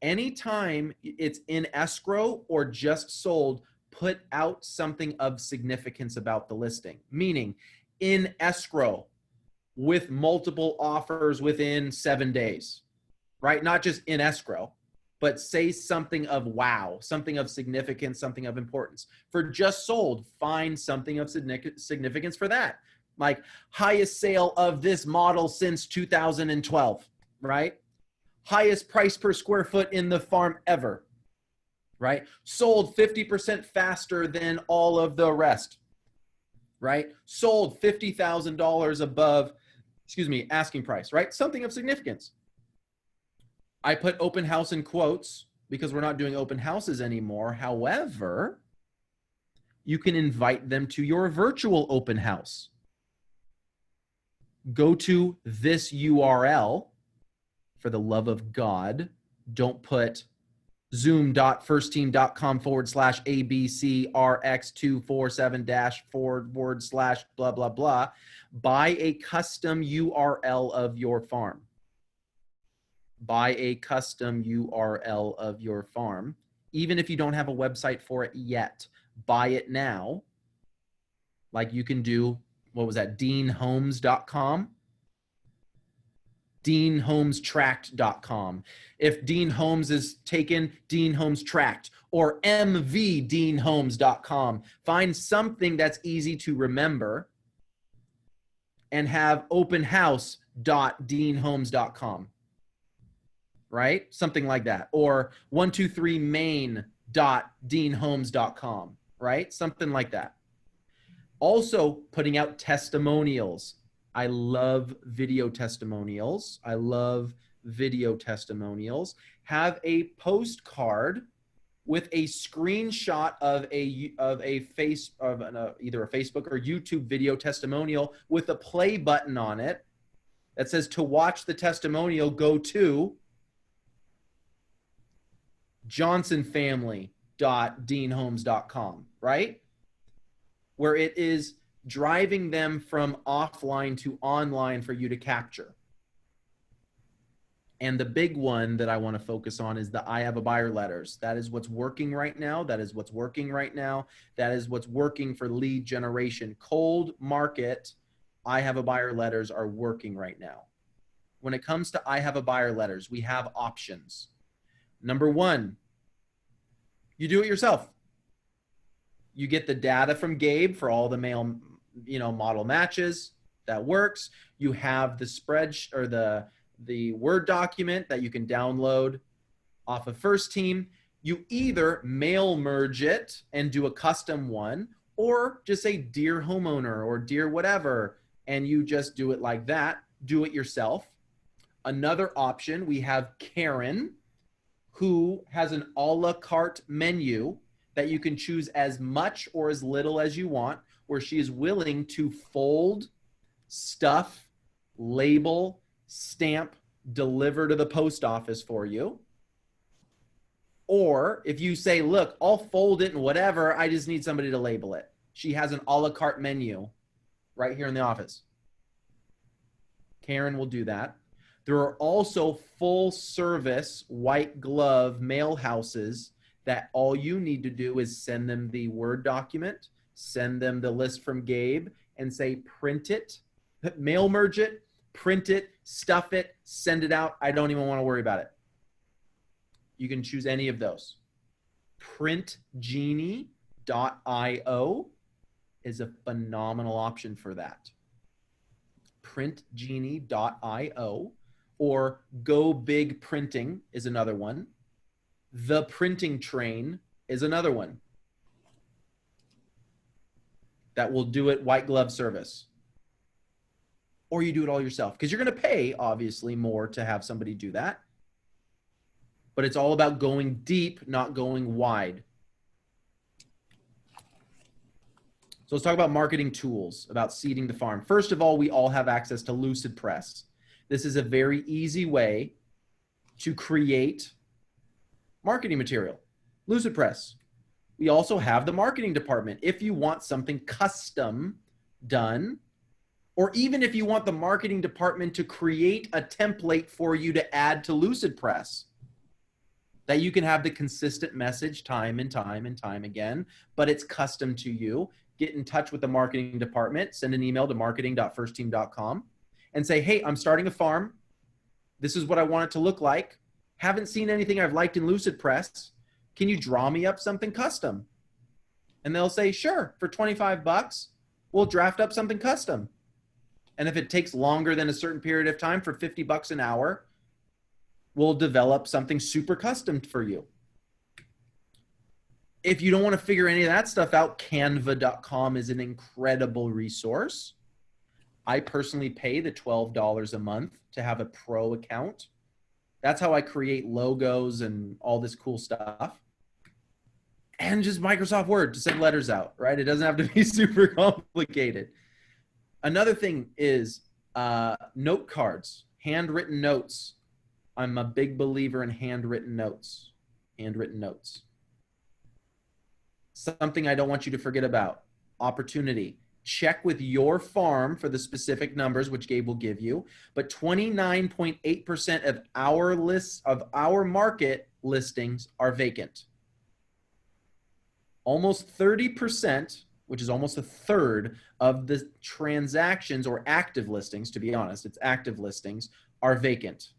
Anytime it's in escrow or just sold, put out something of significance about the listing, meaning in escrow with multiple offers within 7 days, right? Not just in escrow, but say something of wow, something of significance, something of importance. For just sold, find something of significance for that. Like highest sale of this model since 2012, right? Highest price per square foot in the farm ever, right? Sold 50% faster than all of the rest, right? Sold $50,000 above, asking price, right? Something of significance. I put open house in quotes because we're not doing open houses anymore. However, you can invite them to your virtual open house. Go to this URL. For the love of God, don't put zoom.firshteam.com/ABCRX247- / blah, blah. Buy a custom URL of your farm. Buy a custom URL of your farm. Even if you don't have a website for it yet, buy it now. Like you can do, what was that, deanhomes.com? deanhomestract.com. If Dean Homes is taken, Dean Homes Tract, or mvdeanhomes.com. Find something that's easy to remember and have openhouse.deanhomes.com. right? Something like that. Or 123main.deanhomes.com, right? Something like that. Also putting out testimonials. I love video testimonials. I love video testimonials. Have a postcard with a screenshot of either a Facebook or YouTube video testimonial with a play button on it that says, to watch the testimonial, go to johnsonfamily.deanhomes.com, right? Where it is driving them from offline to online for you to capture. And the big one that I want to focus on is the I have a buyer letters. That is what's working right now. That is what's working right now. That is what's working for lead generation. Cold market I have a buyer letters are working right now. When it comes to I have a buyer letters, we have options. Number one, you do it yourself. You get the data from Gabe for all the male, model matches. That works. You have the spreadsheet or the Word document that you can download off of First Team. You either mail merge it and do a custom one, or just say dear homeowner or dear whatever, and you just do it like that. Do it yourself. Another option, we have Karen, who has an a la carte menu that you can choose as much or as little as you want, where she is willing to fold, stuff, label, stamp, deliver to the post office for you. Or if you say, look, I'll fold it and whatever, I just need somebody to label it. She has an a la carte menu right here in the office. Karen will do that. There are also full service white glove mail houses that all you need to do is send them the Word document, send them the list from Gabe, and say, print it, mail merge it, print it, stuff it, send it out. I don't even want to worry about it. You can choose any of those. PrintGenie.io is a phenomenal option for that. PrintGenie.io, or Go Big Printing is another one. The Printing Train is another one that will do it white glove service. Or you do it all yourself, because you're going to pay obviously more to have somebody do that. But it's all about going deep, not going wide. So let's talk about marketing tools, about seeding the farm. First of all, we all have access to LucidPress. This is a very easy way to create marketing material. LucidPress. We also have the marketing department. If you want something custom done, or even if you want the marketing department to create a template for you to add to LucidPress, that you can have the consistent message time and time and time again, but it's custom to you. Get in touch with the marketing department, send an email to marketing.firstteam.com and say, hey, I'm starting a farm. This is what I want it to look like. Haven't seen anything I've liked in LucidPress. Can you draw me up something custom? And they'll say, sure, for $25, we'll draft up something custom. And if it takes longer than a certain period of time, for $50 an hour, we'll develop something super custom for you. If you don't want to figure any of that stuff out, canva.com is an incredible resource. I personally pay the $12 a month to have a pro account. That's how I create logos and all this cool stuff. And just Microsoft Word to send letters out, right? It doesn't have to be super complicated. Another thing is note cards, handwritten notes. I'm a big believer in handwritten notes. Handwritten notes. Something I don't want you to forget about. Opportunity. Check with your farm for the specific numbers, which Gabe will give you. But 29.8% of our lists, of our market listings, are vacant. Almost 30%, which is almost a third of the transactions, or active listings, to be honest, it's active listings, are vacant,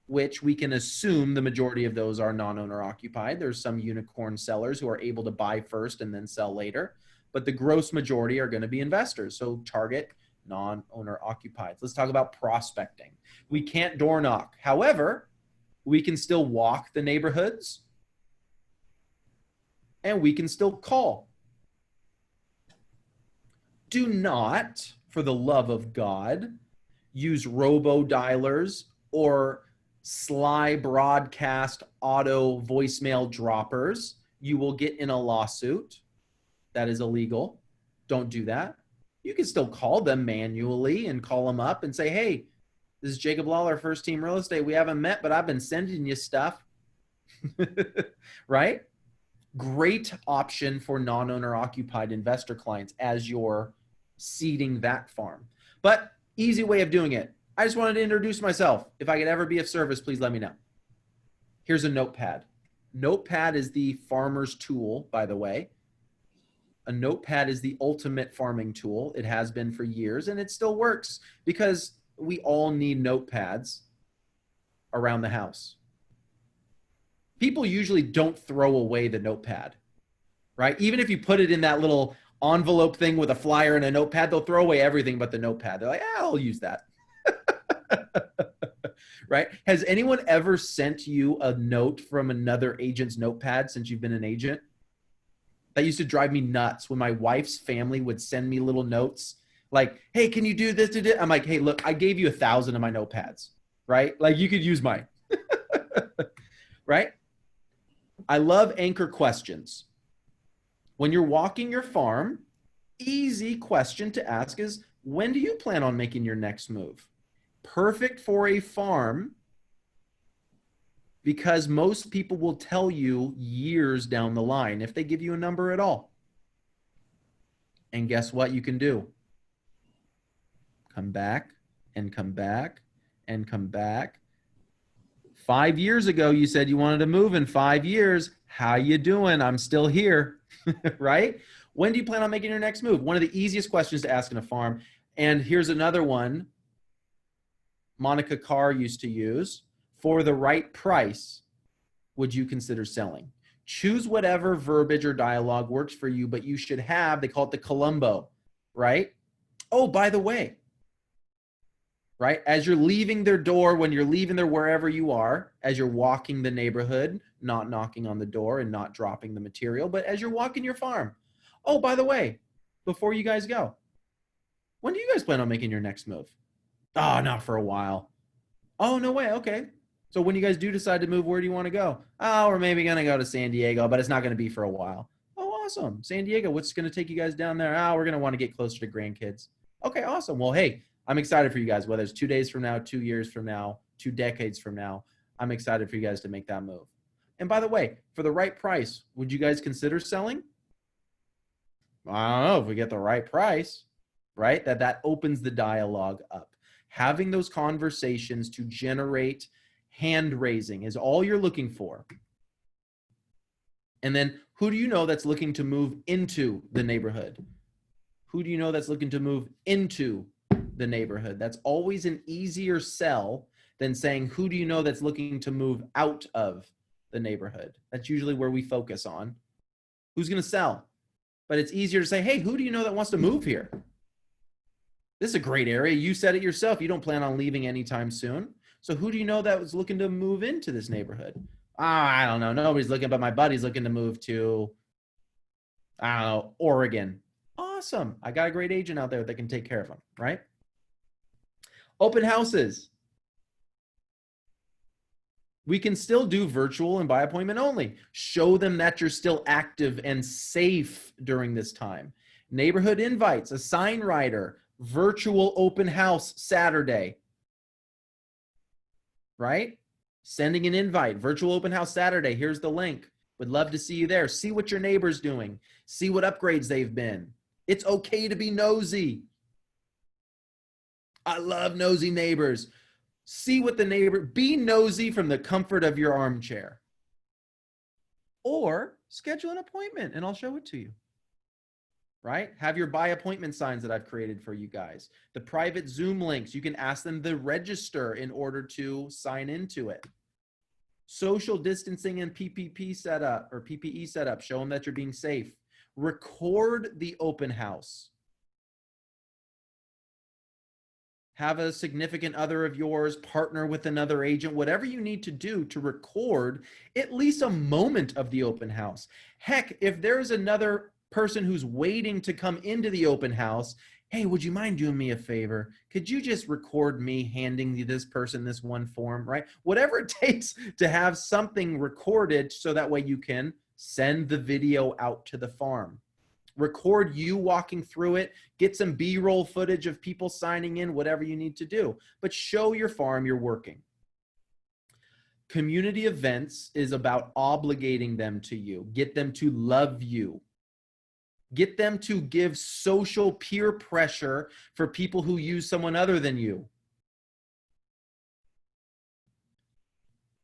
which we can assume the majority of those are non-owner occupied. There's some unicorn sellers who are able to buy first and then sell later, but the gross majority are going to be investors. So target non-owner occupied. Let's talk about prospecting. We can't door knock. However, We can still walk the neighborhoods, and we can still call. Do not, for the love of God, use robo-dialers or sly broadcast auto voicemail droppers. You will get in a lawsuit. That is illegal. Don't do that. You can still call them manually and call them up and say, hey, this is Jacob Lawlor, First Team Real Estate. We haven't met, but I've been sending you stuff. Right? Great option for non-owner occupied investor clients as you're seeding that farm. But easy way of doing it. I just wanted to introduce myself. If I could ever be of service, please let me know. Here's a notepad. Notepad is the farmer's tool, by the way. A notepad is the ultimate farming tool. It has been for years, and it still works because we all need notepads around the house. People usually don't throw away the notepad, right? Even if you put it in that little envelope thing with a flyer and a notepad, they'll throw away everything but the notepad. They're like, I'll use that. Right? Has anyone ever sent you a note from another agent's notepad since you've been an agent? That used to drive me nuts when my wife's family would send me little notes like, hey, can you do this? I'm like, hey, look, I gave you 1,000 of my notepads, right? Like you could use mine, right? I love anchor questions. When you're walking your farm, easy question to ask is, when do you plan on making your next move? Perfect for a farm because most people will tell you years down the line if they give you a number at all. And guess what you can do? Come back and come back and come back. 5 years ago, you said you wanted to move in 5 years. How you doing? I'm still here, right? When do you plan on making your next move? One of the easiest questions to ask in a farm. And here's another one Monica Carr used to use. For the right price, would you consider selling? Choose whatever verbiage or dialogue works for you, but you should have, they call it the Columbo, right? Oh, by the way, right? As you're leaving their door, when you're leaving their wherever you are, as you're walking the neighborhood, not knocking on the door and not dropping the material, but as you're walking your farm. Oh, by the way, before you guys go, when do you guys plan on making your next move? Oh, not for a while. Oh, no way. Okay. So when you guys do decide to move, where do you want to go? Oh, we're maybe going to go to San Diego, but it's not going to be for a while. Oh, awesome. San Diego, what's going to take you guys down there? Oh, we're going to want to get closer to grandkids. Okay, awesome. Well, hey, I'm excited for you guys, whether it's 2 days from now, 2 years from now, 2 decades from now. I'm excited for you guys to make that move. And by the way, for the right price, would you guys consider selling? I don't know if we get the right price, right? That opens the dialogue up. Having those conversations to generate hand raising is all you're looking for. And then who do you know that's looking to move into the neighborhood? Who do you know that's looking to move into the neighborhood? That's always an easier sell than saying, who do you know that's looking to move out of the neighborhood? That's usually where we focus on. Who's going to sell? But it's easier to say, hey, who do you know that wants to move here? This is a great area. You said it yourself. You don't plan on leaving anytime soon. So who do you know that was looking to move into this neighborhood? I don't know. Nobody's looking, but my buddy's looking to move to, I don't know, Oregon. Awesome. I got a great agent out there that can take care of them, right? Open houses. We can still do virtual and by appointment only. Show them that you're still active and safe during this time. Neighborhood invites, a sign writer, virtual open house Saturday, right? Sending an invite, virtual open house Saturday. Here's the link. Would love to see you there. See what your neighbor's doing. See what upgrades they've been. It's okay to be nosy. I love nosy neighbors. See what the neighbor, be nosy from the comfort of your armchair. Or schedule an appointment and I'll show it to you. Right? Have your by appointment signs that I've created for you guys. The private Zoom links, you can ask them to register in order to sign into it. Social distancing and PPP setup or PPE setup, show them that you're being safe. Record the open house. have a significant other of yours partner with another agent, whatever you need to do to record at least a moment of the open house. Heck, if there's another person who's waiting to come into the open house, hey, would you mind doing me a favor? Could you just record me handing this person this one form, right? Whatever it takes to have something recorded so that way you can send the video out to the farm. Record you walking through it, get some B-roll footage of people signing in, whatever you need to do, but show your farm you're working. Community events is about obligating them to you, get them to love you. Get them to give social peer pressure for people who use someone other than you.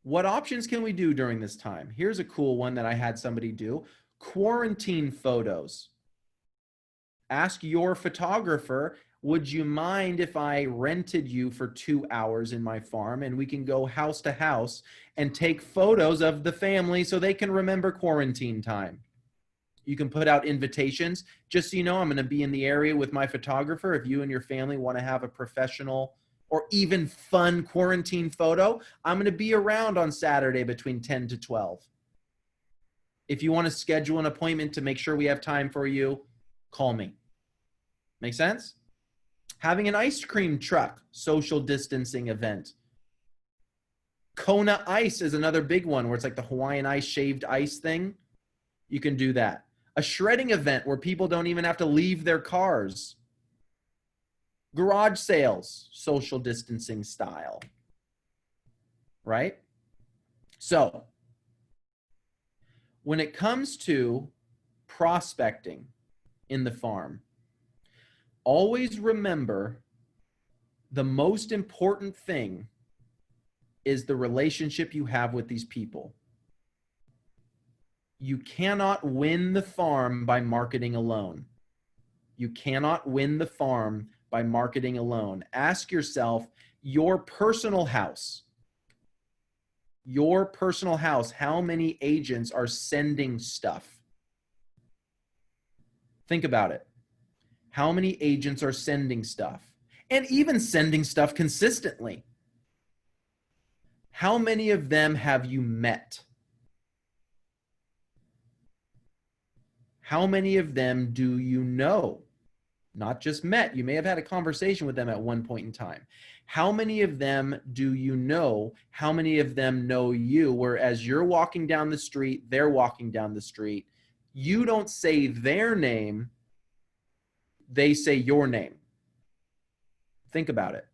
What options can we do during this time? Here's a cool one that I had somebody do. Quarantine photos. Ask your photographer, would you mind if I rented you for 2 hours in my farm and we can go house to house and take photos of the family so they can remember quarantine time? You can put out invitations. Just so you know, I'm going to be in the area with my photographer. If you and your family want to have a professional or even fun quarantine photo, I'm going to be around on Saturday between 10 to 12. If you want to schedule an appointment to make sure we have time for you, call me. Make sense? Having an ice cream truck, social distancing event. Kona ice is another big one where it's like the Hawaiian ice, shaved ice thing. You can do that. A shredding event where people don't even have to leave their cars. Garage sales, social distancing style. Right? So, when it comes to prospecting in the farm, always remember the most important thing is the relationship you have with these people. You cannot win the farm by marketing alone. You cannot win the farm by marketing alone. Ask yourself, your personal house, how many agents are sending stuff? Think about it. How many agents are sending stuff? And even sending stuff consistently. How many of them have you met? How many of them do you know? Not just met. You may have had a conversation with them at one point in time. How many of them do you know? How many of them know you? Whereas you're walking down the street, they're walking down the street. You don't say their name, they say your name. Think about it.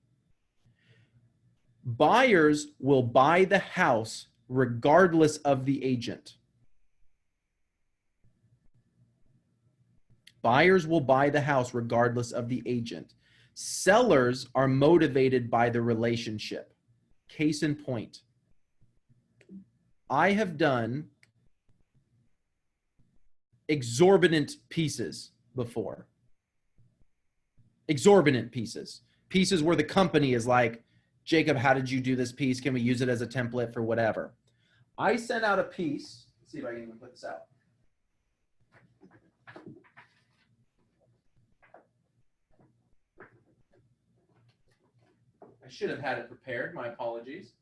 Buyers will buy the house regardless of the agent. Buyers will buy the house regardless of the agent. Sellers are motivated by the relationship. Case in point, I have done exorbitant pieces before. Exorbitant pieces. Pieces where the company is like, Jacob, how did you do this piece? Can we use it as a template for whatever? I sent out a piece. Let's see if I can even put this out. I should have had it prepared. My apologies.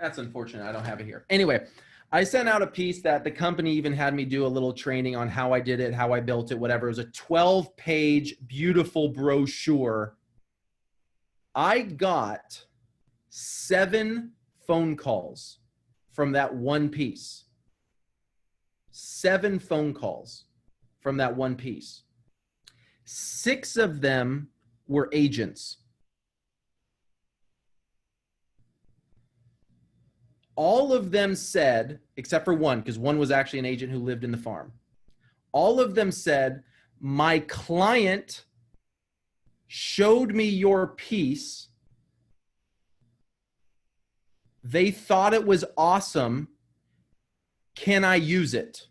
That's unfortunate. I don't have it here. Anyway, I sent out a piece that the company even had me do a little training on how I did it, how I built it, whatever. It was a 12-page, beautiful brochure. I got 7 phone calls from that one piece. 7 phone calls from that one piece. 6 of them were agents. All of them said, except for one, because one was actually an agent who lived in the farm. All of them said, my client showed me your piece They thought it was awesome. Can I use it?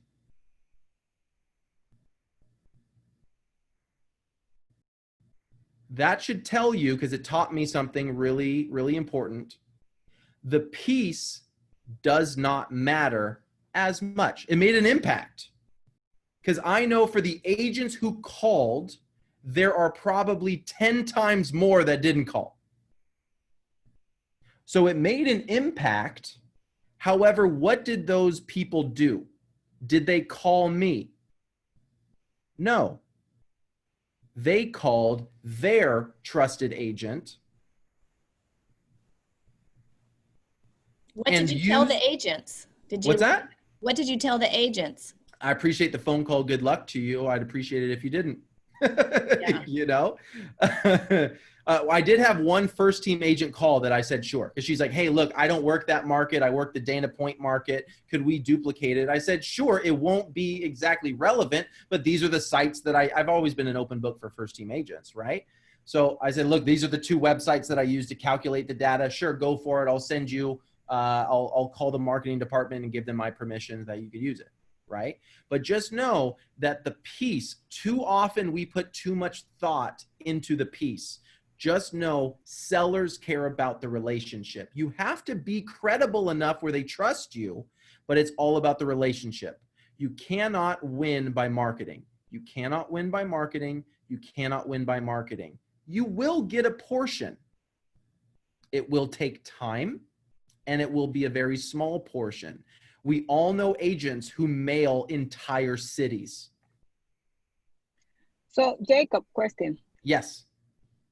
That should tell you, because it taught me something really, really important. The piece does not matter as much. It made an impact. Because I know for the agents who called, there are probably 10 times more that didn't call. So it made an impact. However, what did those people do? Did they call me? No. They called their trusted agent. What did you tell the agents? What's that? What did you tell the agents? I appreciate the phone call. Good luck to you. I'd appreciate it if you didn't. Yeah. You know, I did have one first team agent call that I said, sure. Because she's like, hey, look, I don't work that market. I work the Dana Point market. Could we duplicate it? I said, sure. It won't be exactly relevant, but these are the sites that I've always been an open book for first team agents, right? So I said, look, these are the 2 websites that I use to calculate the data. Sure, go for it. I'll send you, I'll call the marketing department and give them my permission that you could use it. Right? But just know that the piece, too often we put too much thought into the piece. Just know sellers care about the relationship. You have to be credible enough where they trust you, but it's all about the relationship. You cannot win by marketing. You cannot win by marketing. You cannot win by marketing. You will get a portion. It will take time, and it will be a very small portion. We all know agents who mail entire cities. So Jacob, question. Yes.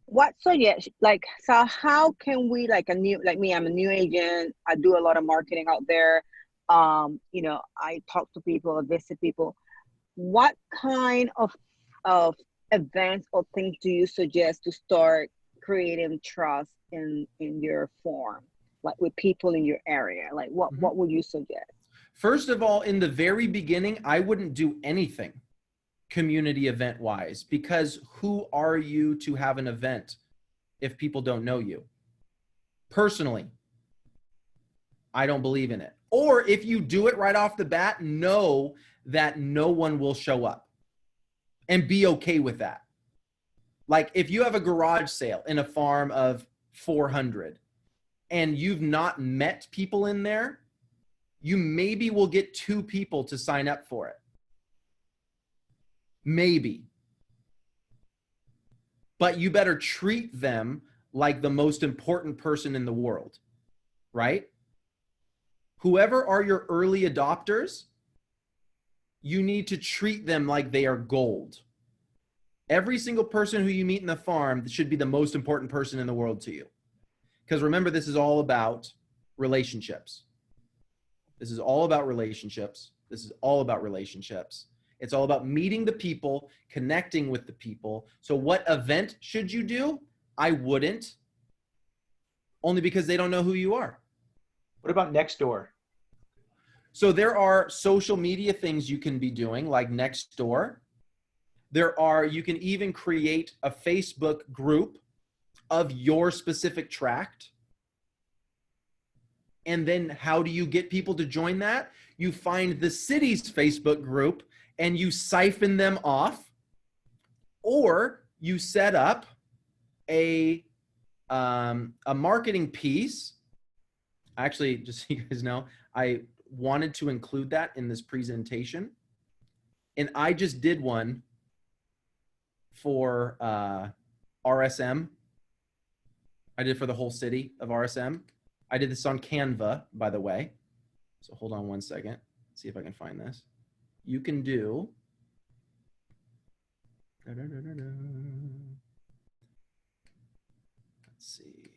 So how can we, like I'm a new agent. I do a lot of marketing out there. You know, I talk to people, I visit people. What kind of events or things do you suggest to start creating trust in your form, like with people in your area? Like what would you suggest? First of all, in the very beginning, I wouldn't do anything community event wise, because who are you to have an event if people don't know you? Personally, I don't believe in it. Or if you do it right off the bat, know that no one will show up and be okay with that. Like if you have a garage sale in a farm of 400 and you've not met people in there, you maybe will get 2 people to sign up for it. Maybe. But you better treat them like the most important person in the world, right? Whoever are your early adopters, you need to treat them like they are gold. Every single person who you meet in the farm should be the most important person in the world to you. Because remember, this is all about relationships. This is all about relationships. This is all about relationships. It's all about meeting the people, connecting with the people. So what event should you do? I wouldn't, only because they don't know who you are. What about Nextdoor? So there are social media things you can be doing, like Nextdoor. You can even create a Facebook group of your specific tract. And then how do you get people to join that? You find the city's Facebook group and you siphon them off, or you set up a marketing piece. Actually, just so you guys know, I wanted to include that in this presentation, and I just did one for RSM. I did for the whole city of RSM. I did this on Canva, by the way. So hold on one second. See if I can find this. You can do. Let's see.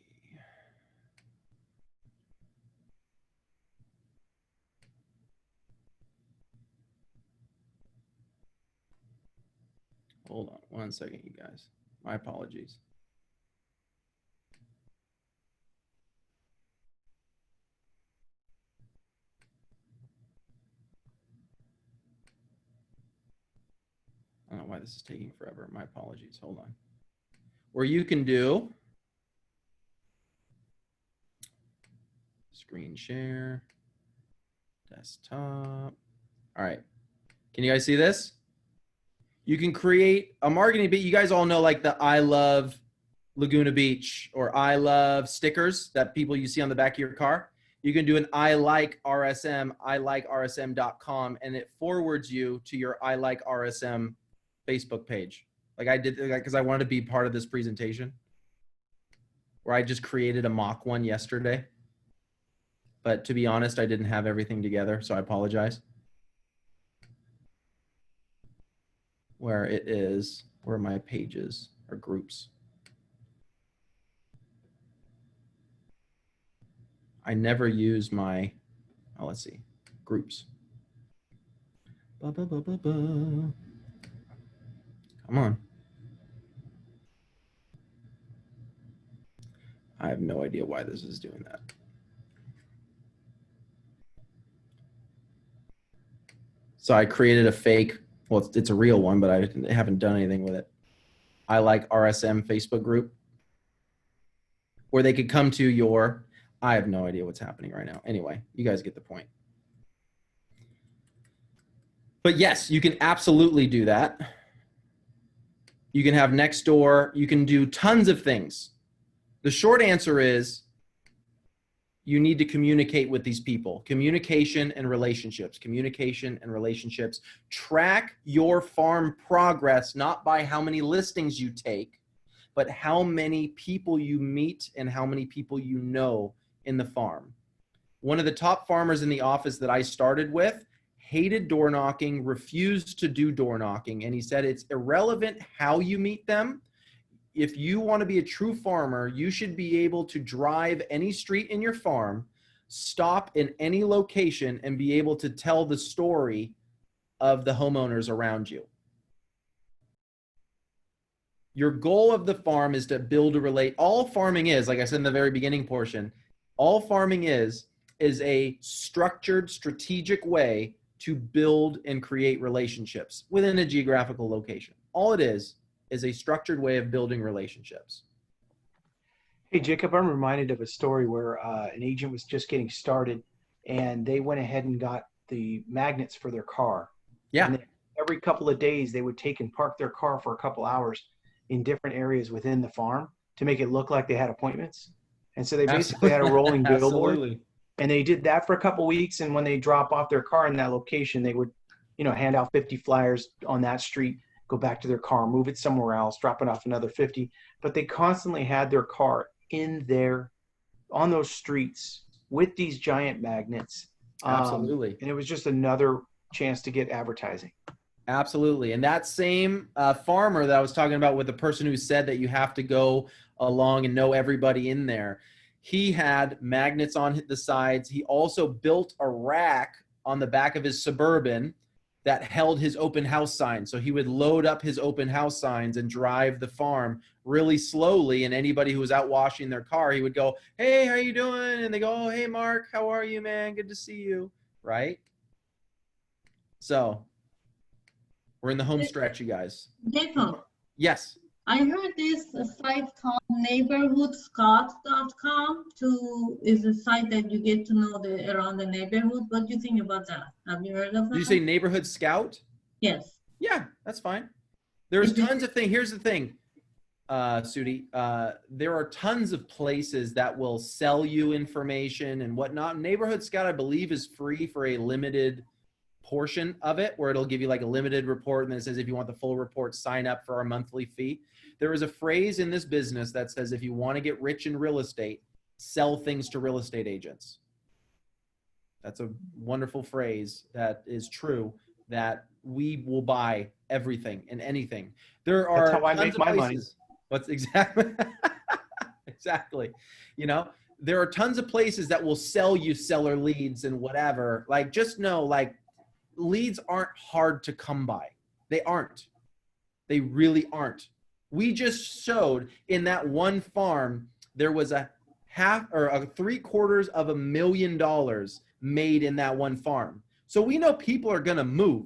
Hold on one second, you guys. My apologies. I don't know why this is taking forever. My apologies. Hold on. Where you can do Screen share. Desktop. All right. Can you guys see this? You can create a marketing bit. You guys all know like the I love Laguna Beach or I love stickers that people you see on the back of your car. You can do an I like RSM, ilikersm.com, and it forwards you to your I like RSM Facebook page. Like I did, because I wanted to be part of this presentation where I just created a mock one yesterday. But to be honest, I didn't have everything together, so I apologize. Where it is, where my pages or groups. I never use my, oh, let's see, groups. Come on. I have no idea why this is doing that. So I created a fake, well, it's a real one, but I haven't done anything with it. I like RSM Facebook group where they could come to your, I have no idea what's happening right now. Anyway, you guys get the point. But yes, you can absolutely do that. You can have Nextdoor. You can do tons of things. The short answer is you need to communicate with these people. Communication and relationships. Communication and relationships. Track your farm progress, not by how many listings you take, but how many people you meet and how many people you know in the farm. One of the top farmers in the office that I started with hated door knocking, refused to do door knocking, and he said it's irrelevant how you meet them. If you want to be a true farmer, you should be able to drive any street in your farm, stop in any location, and be able to tell the story of the homeowners around you. Your goal of the farm is to build a relate. All farming is, like I said in the very beginning portion, all farming is a structured, strategic way to build and create relationships within a geographical location. All it is a structured way of building relationships. Hey, Jacob, I'm reminded of a story where an agent was just getting started and they went ahead and got the magnets for their car. Yeah. And every couple of days, they would take and park their car for a couple hours in different areas within the farm to make it look like they had appointments. And so they basically had a rolling billboard. Absolutely. And they did that for a couple of weeks. And when they drop off their car in that location, they would, hand out 50 flyers on that street, go back to their car, move it somewhere else, drop it off another 50. But they constantly had their car in there on those streets with these giant magnets. Absolutely. And it was just another chance to get advertising. Absolutely. And that same farmer that I was talking about with the person who said that you have to go along and know everybody in there, he had magnets on the sides. He also built a rack on the back of his Suburban that held his open house signs. So he would load up his open house signs and drive the farm really slowly. And anybody who was out washing their car, he would go, "Hey, how you doing?" And they go, "Oh, hey, Mark, how are you, man? Good to see you." Right? So we're in the home stretch, you guys. Jacob, Yes. I heard this site called neighborhoodscout.com is a site that you get to know around the neighborhood. What do you think about that? Have you heard of that? Did you say Neighborhood Scout? Yes. Yeah, that's fine. There's Is it- tons of things. Here's the thing, Sudi. There are tons of places that will sell you information and whatnot. Neighborhood Scout, I believe, is free for a limited portion of it, where it'll give you like a limited report, and then it says if you want the full report, sign up for our monthly fee. There is a phrase in this business that says if you want to get rich in real estate, sell things to real estate agents. That's a wonderful phrase that is true, that we will buy everything and anything. There are That's how I tons make of my money. places. What's exactly exactly. There are tons of places that will sell you seller leads and whatever. Like, just know, like, leads aren't hard to come by. They aren't. They really aren't. We just showed in that one farm, there was a $750,000 made in that one farm. So we know people are going to move.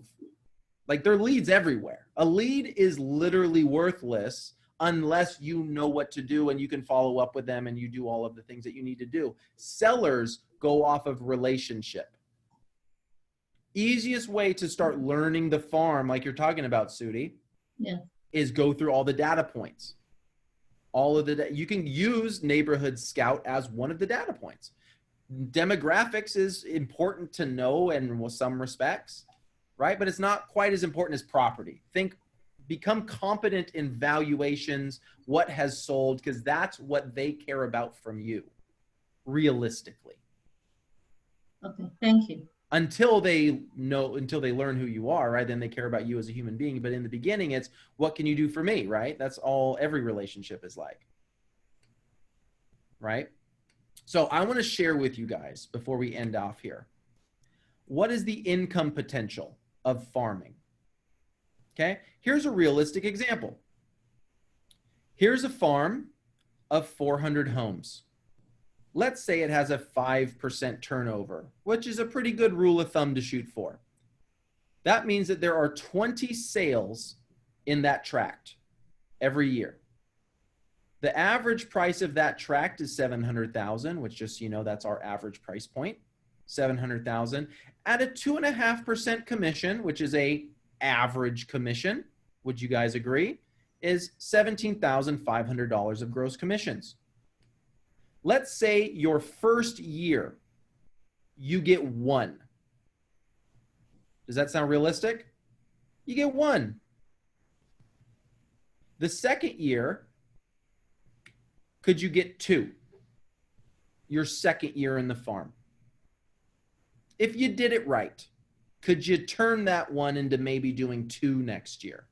Like, there are leads everywhere. A lead is literally worthless unless you know what to do and you can follow up with them and you do all of the things that you need to do. Sellers go off of relationship. Easiest way to start learning the farm, like you're talking about, Sudi, Yeah. is go through all the data points. All of the, you can use Neighborhood Scout as one of the data points. Demographics is important to know in some respects, right? But it's not quite as important as property. Become competent in valuations, what has sold, because that's what they care about from you, realistically. Okay, thank you. Until they learn who you are, right? Then they care about you as a human being. But in the beginning, it's what can you do for me, right? That's all every relationship is like, right? So I want to share with you guys before we end off here. What is the income potential of farming? Okay, here's a realistic example. Here's a farm of 400 homes. Let's say it has a 5% turnover, which is a pretty good rule of thumb to shoot for. That means that there are 20 sales in that tract every year. The average price of that tract is $700,000, which, just so you know, that's our average price point, $700,000 at a 2.5% commission, which is a average commission. Would you guys agree? Is $17,500 of gross commissions. Let's say your first year, you get 1. Does that sound realistic? You get 1. The second year, could you get 2? Your second year in the farm. If you did it right, could you turn that 1 into maybe doing 2 next year?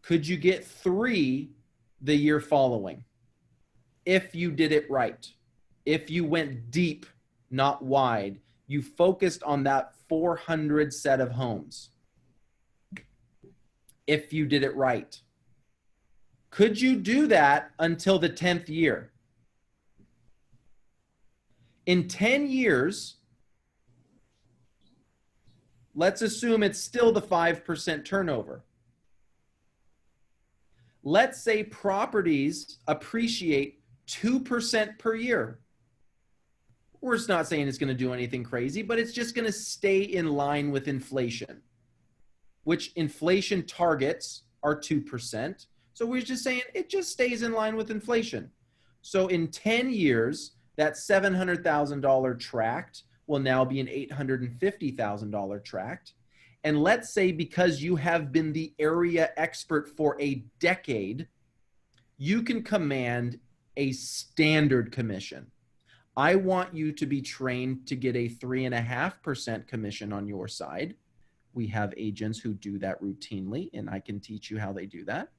Could you get 3 the year following? If you did it right, if you went deep, not wide, you focused on that 400 set of homes. If you did it right, could you do that until the 10th year? In 10 years, let's assume it's still the 5% turnover. Let's say properties appreciate 2% per year. We're just not saying it's going to do anything crazy, but it's just going to stay in line with inflation, which inflation targets are 2%. So we're just saying it just stays in line with inflation. So in 10 years, that $700,000 tract will now be an $850,000 tract. And let's say because you have been the area expert for a decade, you can command a standard commission. I want you to be trained to get a 3.5% commission on your side. We have agents who do that routinely, and I can teach you how they do that.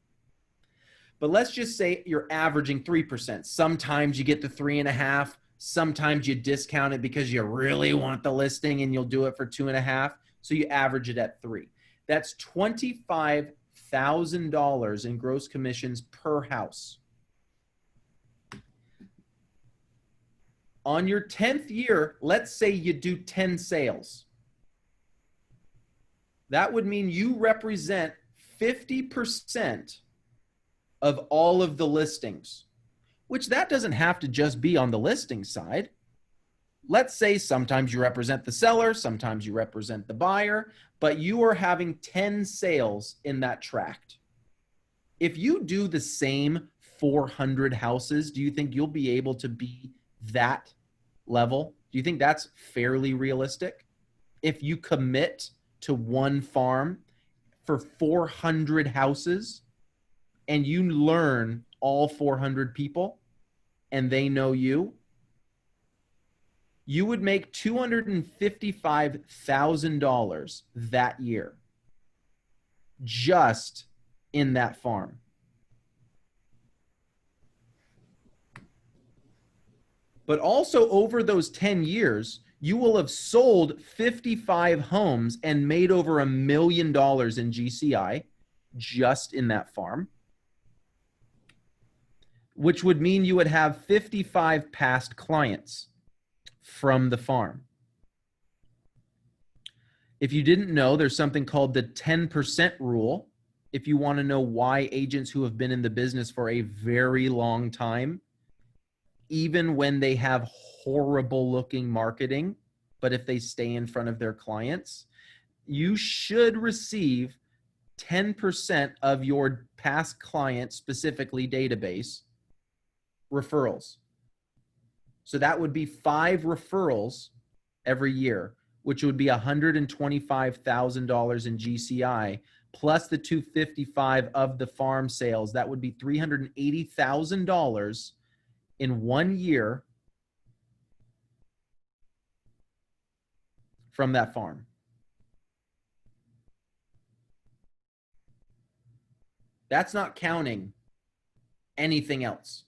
But let's just say you're averaging 3%. Sometimes you get the 3.5. Sometimes you discount it because you really want the listing and you'll do it for 2.5. So you average it at 3. That's $25,000 in gross commissions per house. On your 10th year, let's say you do 10 sales. That would mean you represent 50% of all of the listings, which that doesn't have to just be on the listing side. Let's say sometimes you represent the seller, sometimes you represent the buyer, but you are having 10 sales in that tract. If you do the same 400 houses, do you think you'll be able to be that level? Do you think that's fairly realistic? If you commit to one farm for 400 houses and you learn all 400 people and they know you, you would make $255,000 that year just in that farm. But also over those 10 years, you will have sold 55 homes and made over $1 million in GCI just in that farm, which would mean you would have 55 past clients from the farm. If you didn't know, there's something called the 10% rule if you want to know why agents who have been in the business for a very long time, even when they have horrible looking marketing, but if they stay in front of their clients, you should receive 10% of your past client, specifically database, referrals. So that would be 5 referrals every year, which would be $125,000 in GCI, plus the 255 of the farm sales. That would be $380,000 in 1 year from that farm. That's not counting anything else.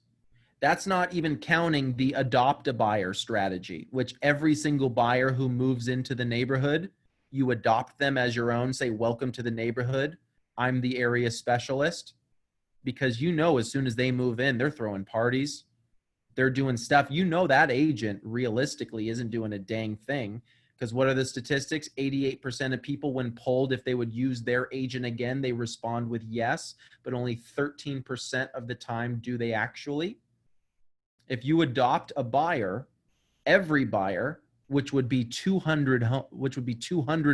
That's not even counting the adopt a buyer strategy, which every single buyer who moves into the neighborhood, you adopt them as your own, say, welcome to the neighborhood. I'm the area specialist. Because you know, as soon as they move in, they're throwing parties. They're doing stuff. You know, that agent realistically isn't doing a dang thing. Because what are the statistics? 88% of people, when polled if they would use their agent again, they respond with yes, but only 13% of the time do they actually. If you adopt a buyer, every buyer, which would be 200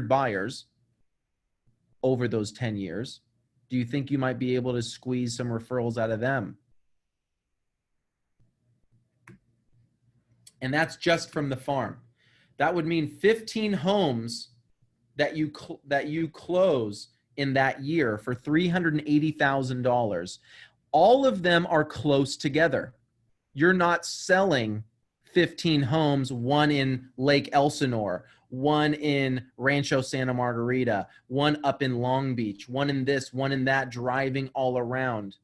buyers over those 10 years, do you think you might be able to squeeze some referrals out of them? And that's just from the farm. That would mean 15 homes that you close in that year for $380,000. All of them are close together. You're not selling 15 homes, one in Lake Elsinore, one in Rancho Santa Margarita, one up in Long Beach, one in this, one in that, driving all around.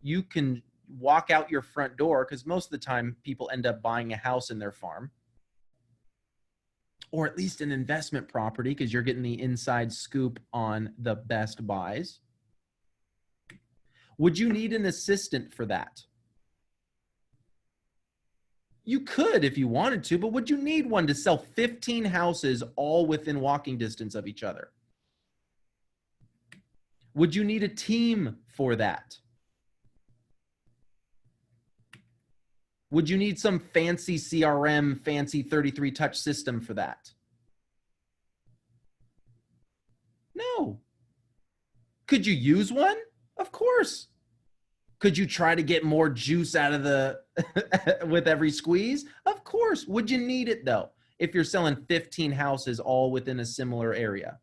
You can walk out your front door, because most of the time people end up buying a house in their farm, or at least an investment property, because you're getting the inside scoop on the best buys. Would you need an assistant for that? You could if you wanted to, but would you need one to sell 15 houses all within walking distance of each other? Would you need a team for that? Would you need some fancy CRM, fancy 33 touch system for that? No. Could you use one? Of course. Could you try to get more juice out of the with every squeeze? Of course. Would you need it though, if you're selling 15 houses all within a similar area?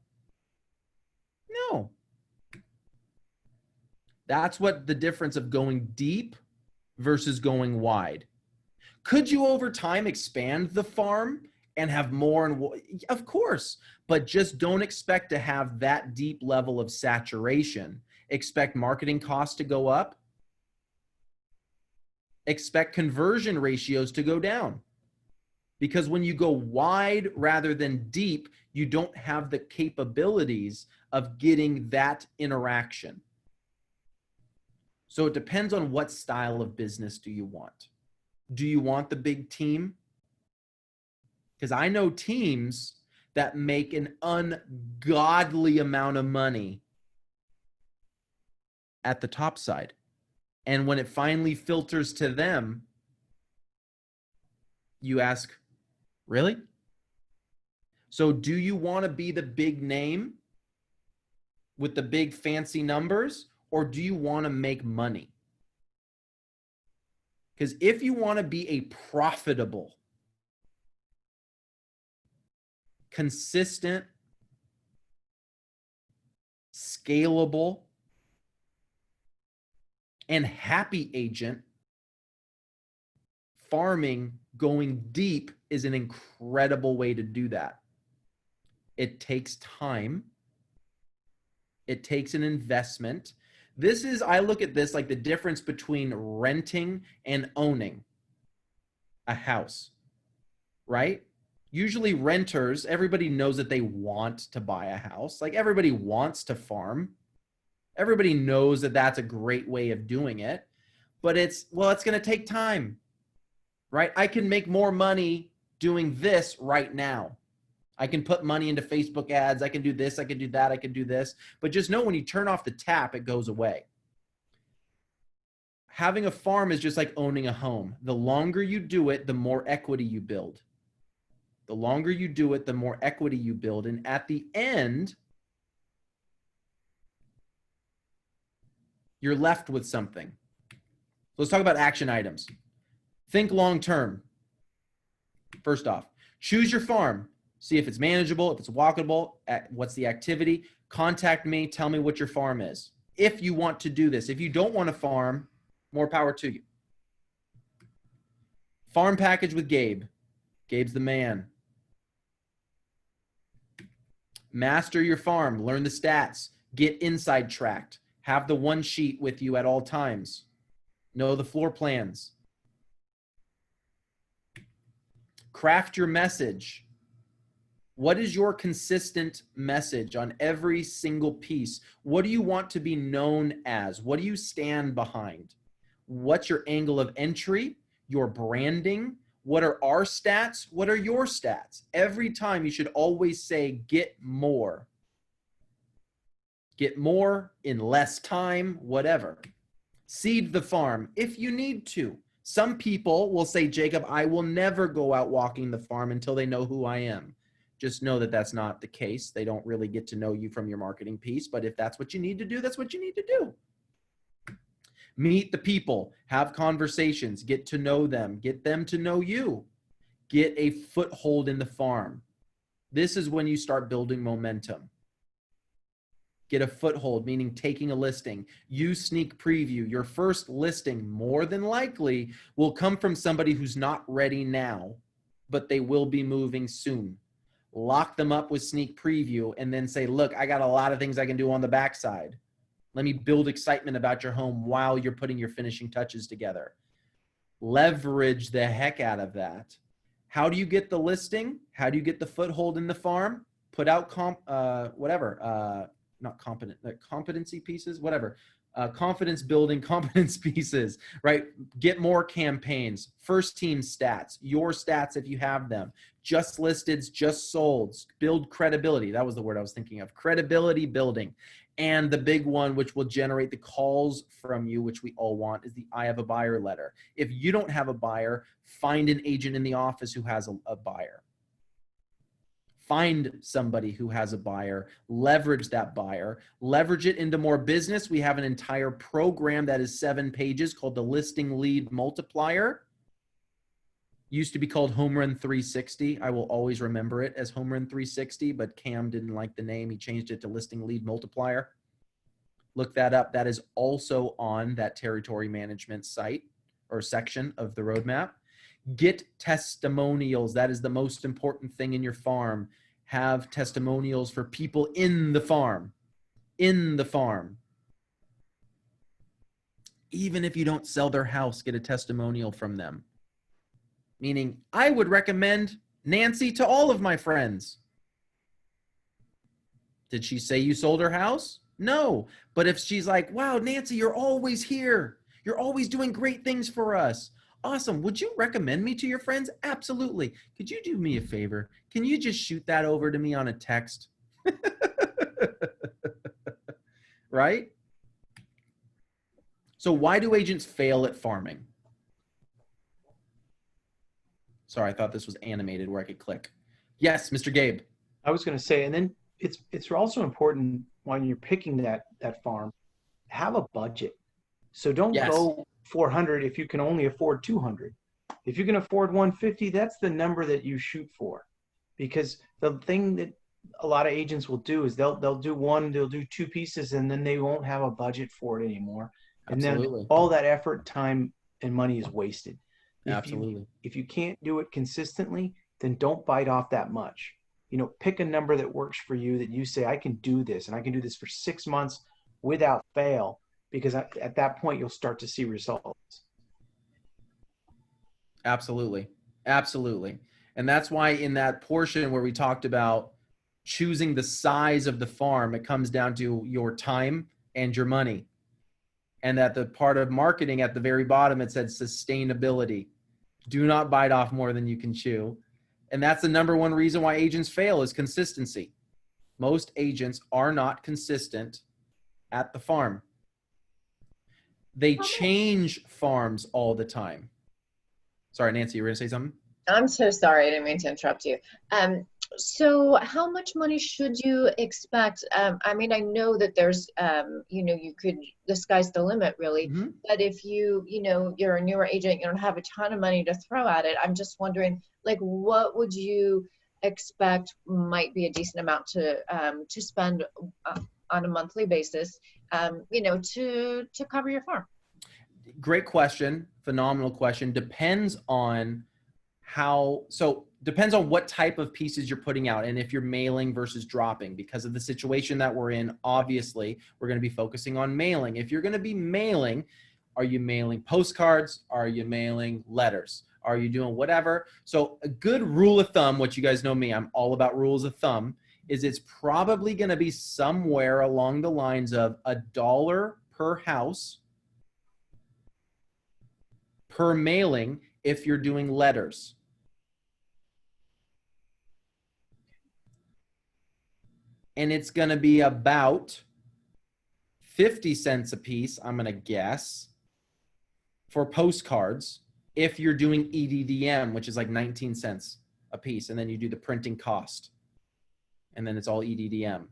No. That's what the difference of going deep versus going wide. Could you over time expand the farm and have more? And of course, but just don't expect to have that deep level of saturation. Expect marketing costs to go up. Expect conversion ratios to go down. Because when you go wide rather than deep, you don't have the capabilities of getting that interaction. So it depends on what style of business do you want. Do you want the big team? Because I know teams that make an ungodly amount of money at the top side. And when it finally filters to them, you ask, really? So do you want to be the big name with the big fancy numbers, or do you want to make money? Because if you want to be a profitable, consistent, scalable, and happy agent, farming, going deep is an incredible way to do that. It takes time. It takes an investment. This is, I look at this like the difference between renting and owning a house, right? Usually renters, everybody knows that they want to buy a house. Like everybody wants to farm. Everybody knows that that's a great way of doing it, but it's going to take time, right? I can make more money doing this right now. I can put money into Facebook ads. I can do this. I can do that. I can do this. But just know when you turn off the tap, it goes away. Having a farm is just like owning a home. The longer you do it, the more equity you build. The longer you do it, the more equity you build. And at the end, you're left with something. So let's talk about action items. Think long term. First off, choose your farm. See if it's manageable, if it's walkable, what's the activity. Contact me, tell me what your farm is. If you want to do this. If you don't want to farm, more power to you. Farm package with Gabe. Gabe's the man. Master your farm, learn the stats, get inside tracked, have the one sheet with you at all times, know the floor plans. Craft your message. What is your consistent message on every single piece? What do you want to be known as? What do you stand behind? What's your angle of entry, your branding? What are our stats? What are your stats? Every time you should always say, get more. Get more in less time, whatever. Seed the farm if you need to. Some people will say, Jacob, I will never go out walking the farm until they know who I am. Just know that that's not the case. They don't really get to know you from your marketing piece. But if that's what you need to do, that's what you need to do. Meet the people, have conversations, get to know them, get them to know you, get a foothold in the farm. This is when you start building momentum. Get a foothold, meaning taking a listing. Use sneak preview. Your first listing, more than likely, will come from somebody who's not ready now, but they will be moving soon. Lock them up with sneak preview and then say, look, I got a lot of things I can do on the backside. Let me build excitement about your home while you're putting your finishing touches together. Leverage the heck out of that. How do you get the listing? How do you get the foothold in the farm? Put out competency pieces, whatever. Confidence building competence pieces, right? Get more campaigns, first team stats, your stats if you have them, just listeds, just solds, build credibility. That was the word I was thinking of. Credibility building. And the big one, which will generate the calls from you, which we all want, is the I have a buyer letter. If you don't have a buyer, find an agent in the office who has a buyer. Find somebody who has a buyer, leverage that buyer, leverage it into more business. We have an entire program that is 7 pages called the Listing Lead Multiplier. Used to be called Home Run 360. I will always remember it as Home Run 360, but Cam didn't like the name. He changed it to Listing Lead Multiplier. Look that up. That is also on that territory management site or section of the roadmap. Get testimonials. That is the most important thing in your farm. Have testimonials for people in the farm. In the farm. Even if you don't sell their house, get a testimonial from them. Meaning, I would recommend Nancy to all of my friends. Did she say you sold her house? No. But if she's like, wow, Nancy, you're always here. You're always doing great things for us. Awesome. Would you recommend me to your friends? Absolutely. Could you do me a favor? Can you just shoot that over to me on a text? Right? So why do agents fail at farming? Sorry, I thought this was animated where I could click. Yes, Mr. Gabe. I was going to say, and then it's also important when you're picking that farm, have a budget. So don't go 400 if you can only afford 200. If you can afford 150, that's the number that you shoot for. Because the thing that a lot of agents will do is they'll do 2 pieces, and then they won't have a budget for it anymore. And Absolutely. then all that effort, time, and money is wasted. Absolutely. If you can't do it consistently, then don't bite off that much. You know, pick a number that works for you, that you say, I can do this, and I can do this for 6 months without fail, because at that point you'll start to see results. Absolutely. Absolutely. And that's why in that portion where we talked about choosing the size of the farm, it comes down to your time and your money. And that the part of marketing at the very bottom, it said sustainability. Do not bite off more than you can chew. And that's the number one reason why agents fail is consistency. Most agents are not consistent at the farm. They change farms all the time. Sorry, Nancy, you were going to say something? I'm so sorry. I didn't mean to interrupt you. So how much money should you expect? I mean, I know that there's, the sky's the limit, really. Mm-hmm. But if you're a newer agent, you don't have a ton of money to throw at it. I'm just wondering, like, what would you expect might be a decent amount to spend on a monthly basis, to cover your farm? Great question. Phenomenal question. Depends on depends on what type of pieces you're putting out and if you're mailing versus dropping. Because of the situation that we're in, obviously, we're going to be focusing on mailing. If you're going to be mailing, are you mailing postcards? Are you mailing letters? Are you doing whatever? So a good rule of thumb, which you guys know me, I'm all about rules of thumb, is it's probably going to be somewhere along the lines of $1 per house per mailing if you're doing letters. And it's going to be about 50 cents a piece, I'm going to guess, for postcards if you're doing EDDM, which is like 19 cents a piece. And then you do the printing cost. And then it's all EDDM.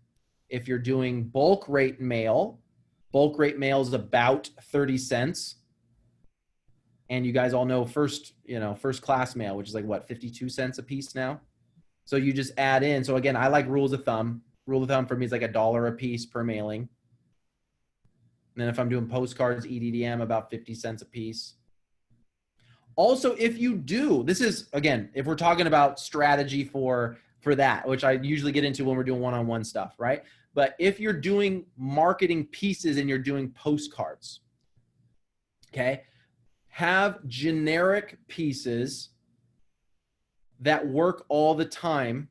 If you're doing bulk rate mail is about 30 cents. And you guys all know first class mail, which is like what, 52 cents a piece now. So you just add in. So again, I like rules of thumb. Rule of thumb for me is like $1 a piece per mailing. And then if I'm doing postcards, EDDM, about 50 cents a piece. Also, if you do, this is, again, if we're talking about strategy for that, which I usually get into when we're doing one-on-one stuff, right? But if you're doing marketing pieces and you're doing postcards, okay, have generic pieces that work all the time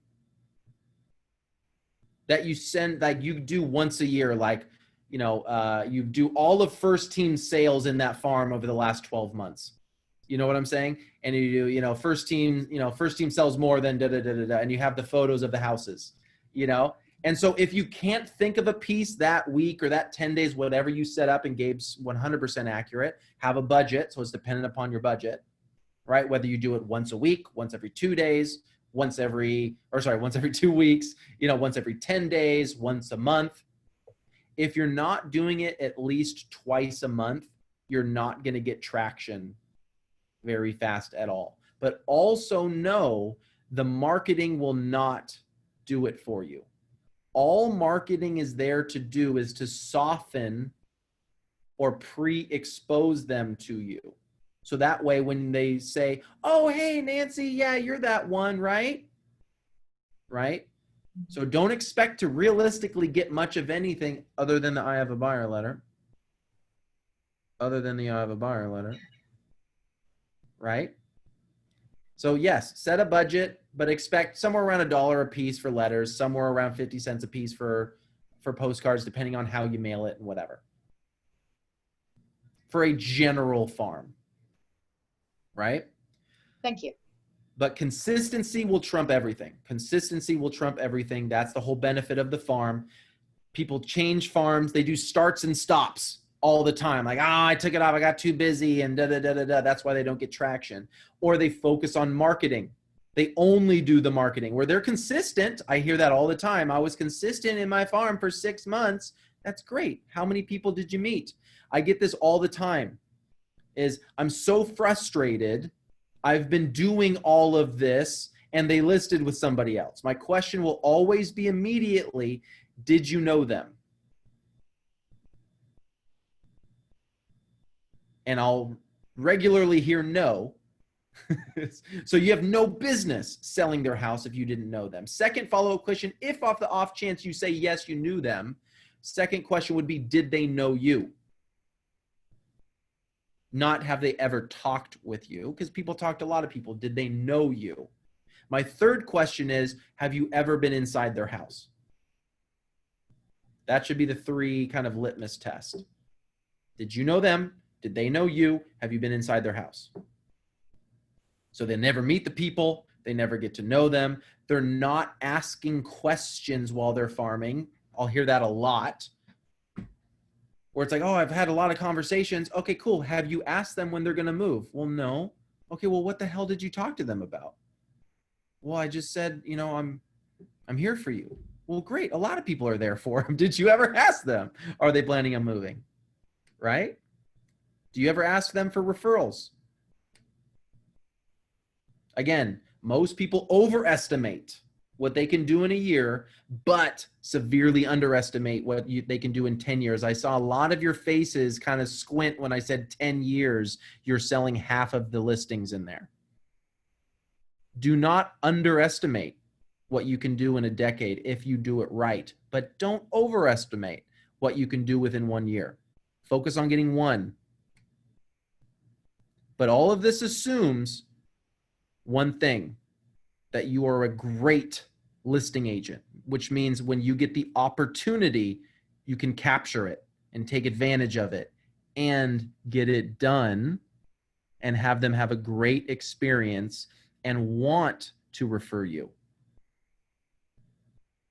that you send, like you do once a year, like, you do all of first team sales in that farm over the last 12 months. You know what I'm saying? And you do, first team sells more than da-da-da-da-da, and you have the photos of the houses, And so if you can't think of a piece that week or that 10 days, whatever you set up, and Gabe's 100% accurate, have a budget. So it's dependent upon your budget, right? Whether you do it once a week, once every 2 days, once every 2 weeks, once every 10 days, once a month. If you're not doing it at least twice a month, you're not going to get traction very fast at all. But also know the marketing will not do it for you. All marketing is there to do is to soften or pre-expose them to you. So that way when they say, oh, hey, Nancy, yeah, you're that one, right? Right? So don't expect to realistically get much of anything other than the I have a buyer letter. Right? So yes, set a budget, but expect somewhere around $1 a piece for letters, somewhere around 50 cents a piece for postcards, depending on how you mail it and whatever. For a general farm. Right? Thank you. But consistency will trump everything. Consistency will trump everything. That's the whole benefit of the farm. People change farms. They do starts and stops all the time. Like, I took it off. I got too busy and da-da-da-da-da. That's why they don't get traction. Or they focus on marketing. They only do the marketing where they're consistent. I hear that all the time. I was consistent in my farm for 6 months. That's great. How many people did you meet? I get this all the time. I'm so frustrated. I've been doing all of this and they listed with somebody else. My question will always be immediately, did you know them? And I'll regularly hear no. So you have no business selling their house if you didn't know them. Second follow-up question, if off the off chance you say yes, you knew them. Second question would be, did they know you? Not have they ever talked with you, because people talk to a lot of people. Did they know you? My third question is, have you ever been inside their house? That should be the 3 kind of litmus test. Did you know them? Did they know you? Have you been inside their house? So they never meet the people. They never get to know them. They're not asking questions while they're farming. I'll hear that a lot. Where it's like, oh, I've had a lot of conversations. Okay, cool. Have you asked them when they're going to move? Well, no. Okay, well, what the hell did you talk to them about? Well, I just said, you know, I'm here for you. Well, great. A lot of people are there for them. Did you ever ask them? Are they planning on moving? Right? Do you ever ask them for referrals? Again, most people overestimate what they can do in a year, but severely underestimate what they can do in 10 years. I saw a lot of your faces kind of squint when I said 10 years, you're selling half of the listings in there. Do not underestimate what you can do in a decade if you do it right, but don't overestimate what you can do within 1 year. Focus on getting one. But all of this assumes one thing, that you are a great listing agent, which means when you get the opportunity, you can capture it and take advantage of it and get it done and have them have a great experience and want to refer you.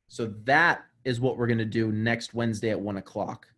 So that is what we're going to do next Wednesday at 1 o'clock.